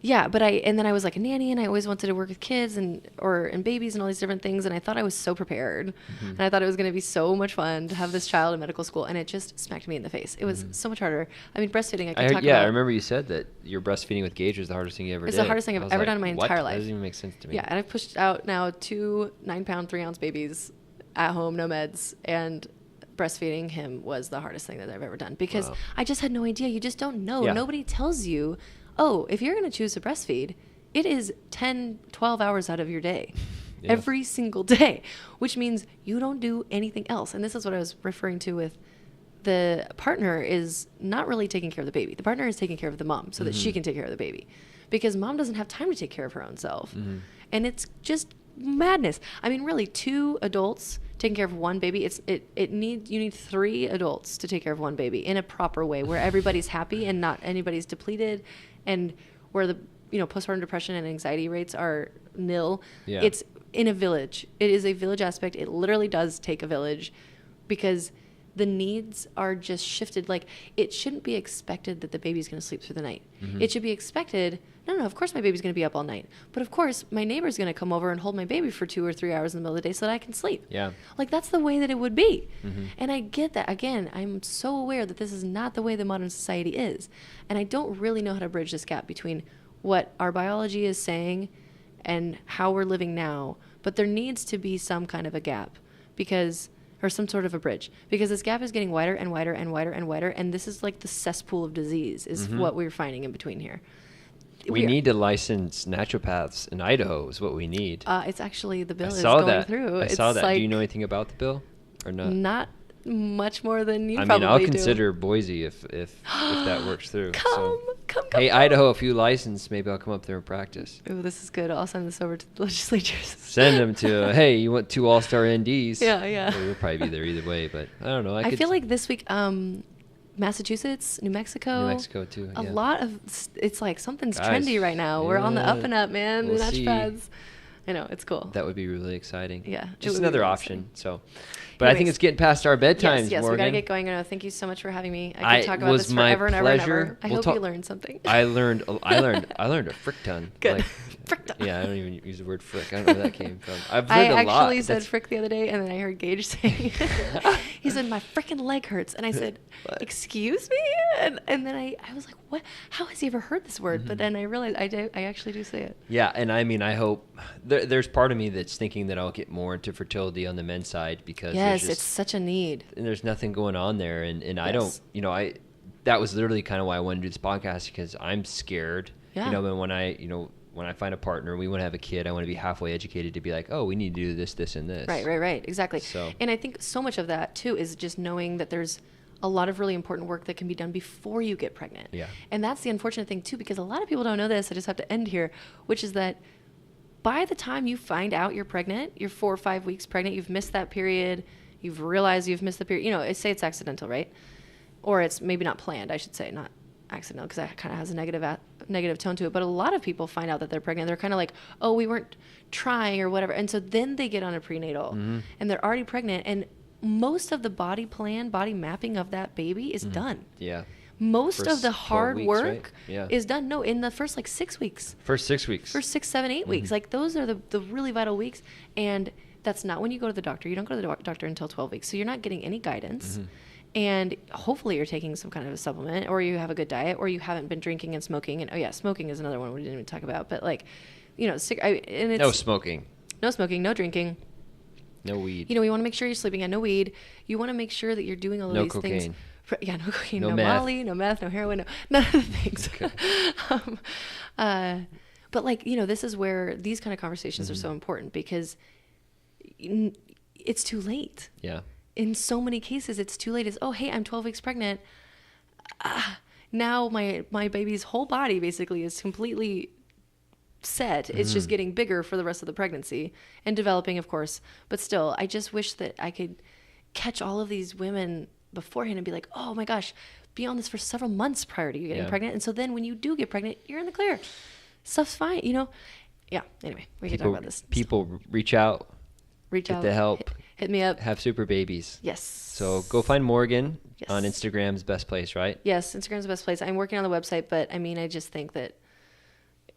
and then I was like a nanny, and I always wanted to work with kids and babies and all these different things. And I thought I was so prepared, and I thought it was going to be so much fun to have this child in medical school. And it just smacked me in the face. It was so much harder. I mean, breastfeeding, I can talk about. I remember you said that your breastfeeding with Gage was the hardest thing you ever did. It's the hardest thing I've I was ever like, done in my what? entire life. That doesn't even make sense to me. Yeah, and I've pushed out now 2 9-pound, 3-ounce babies at home, no meds, and breastfeeding him was the hardest thing that I've ever done because Wow. I just had no idea. You just don't know. Yeah. Nobody tells you, oh, if you're going to choose to breastfeed, it is 10, 12 hours out of your day. Yeah. Every single day, which means you don't do anything else. And this is what I was referring to with the partner is not really taking care of the baby. The partner is taking care of the mom so that she can take care of the baby, because mom doesn't have time to take care of her own self. And it's just madness. I mean, really, 2 adults taking care of 1 baby. You need 3 adults to take care of 1 baby in a proper way where everybody's happy and not anybody's depleted, and where the postpartum depression and anxiety rates are nil. Yeah. It's in a village. It is a village aspect. It literally does take a village, because the needs are just shifted. Like, it shouldn't be expected that the baby's going to sleep through the night. It should be expected, no, of course my baby's going to be up all night. But of course my neighbor's going to come over and hold my baby for 2 or 3 hours in the middle of the day so that I can sleep. Yeah. Like, that's the way that it would be. And I get that. Again, I'm so aware that this is not the way the modern society is. And I don't really know how to bridge this gap between what our biology is saying and how we're living now. But there needs to be some kind of a gap, or some sort of a bridge, because this gap is getting wider and wider and wider and wider. And this is like the cesspool of disease is what we're finding in between here. We need to license naturopaths in Idaho is what we need. It's actually, the bill I is saw going that. through. I saw It's that. Do you like know anything about the bill or not? Not much more than you I mean, probably I'll do. consider Boise if that works through. Come. Hey, Idaho, if you license, maybe I'll come up there and practice. Oh, this is good. I'll send this over to the legislatures. Send them to, hey, you want 2 all-star NDs? Yeah. Well, you'll probably be there either way, but I don't know. I feel like this week, Massachusetts, New Mexico. New Mexico, too. A yeah. lot of, it's like something's Guys, trendy right now. We're on the yeah, up and up, man. we'll the see. naturopaths. I know, it's cool. That would be really exciting. Yeah, it would Just be another really option. So, But I think it's getting past our bedtimes, yes, Morgan. we got to get going. No, thank you so much for having me. I could talk about this forever and ever and ever. I hope you learned something. I learned a frick ton. Good. Frick ton. Yeah, I don't even use the word frick. I don't know where that came from. I've I learned a lot. actually said frick the other day, and then I heard Gage saying, he said, my frickin' leg hurts. And I said, excuse me? And then I was like, what? How has he ever heard this word? But then I realized I actually do say it. Yeah, and I mean, I hope there's part of me that's thinking that I'll get more into fertility on the men's side because it's such a need. And there's nothing going on there, and I don't, that was literally kind of why I wanted to do this podcast because I'm scared. Yeah. And when I find a partner, we want to have a kid, I want to be halfway educated to be like, oh, we need to do this, this, and this. Right. Exactly. So, and I think so much of that too is just knowing that there's a lot of really important work that can be done before you get pregnant. Yeah. And that's the unfortunate thing too, because a lot of people don't know this. I just have to end here, which is that by the time you find out you're pregnant, you're 4 or 5 weeks pregnant, you've missed that period, you've realized you've missed the period, say it's accidental, right? Or it's maybe not planned, I should say, not accidental, because that kind of has a negative tone to it. But a lot of people find out that they're pregnant. They're kind of like, oh, we weren't trying or whatever. And so then they get on a prenatal and they're already pregnant. And most of the body mapping of that baby is done. Yeah. Most of the hard work right? is done. No, in the first 6 weeks. First 6 weeks. First 6, 7, 8 weeks. Like those are the really vital weeks. And that's not when you go to the doctor. You don't go to the doctor until 12 weeks. So you're not getting any guidance. And hopefully you're taking some kind of a supplement, or you have a good diet, or you haven't been drinking and smoking. And smoking is another one we didn't even talk about. But no smoking. No smoking, no drinking. No weed. You want to make sure you're sleeping on no weed. You want to make sure that you're doing all of these cocaine. things. Yeah, no cocaine, no no meth. Molly, no meth, no heroin, none of the things. Okay. But this is where these kind of conversations are so important because it's too late. Yeah. In so many cases, it's too late. It's, oh, hey, I'm 12 weeks pregnant. Now my baby's whole body basically is completely set. It's just getting bigger for the rest of the pregnancy and developing, of course. But still, I just wish that I could catch all of these women beforehand and be like, oh my gosh, be on this for several months prior to you getting pregnant. And so then when you do get pregnant, you're in the clear. Stuff's fine, Yeah, anyway, we can talk about this. People reach out. Get the help. Hit me up. Have super babies. Yes. So go find Morgan on Instagram's best place, right? Yes, Instagram's the best place. I'm working on the website, but I just think that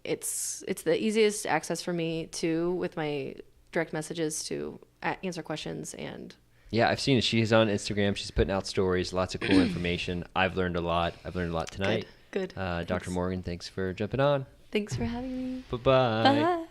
it's the easiest access for me too, with my direct messages to answer questions. And yeah, I've seen it. She's on Instagram. She's putting out stories, lots of cool information. I've learned a lot. Tonight. Good. Dr. Morgan, thanks for jumping on. Thanks for having me. Bye-bye. Bye.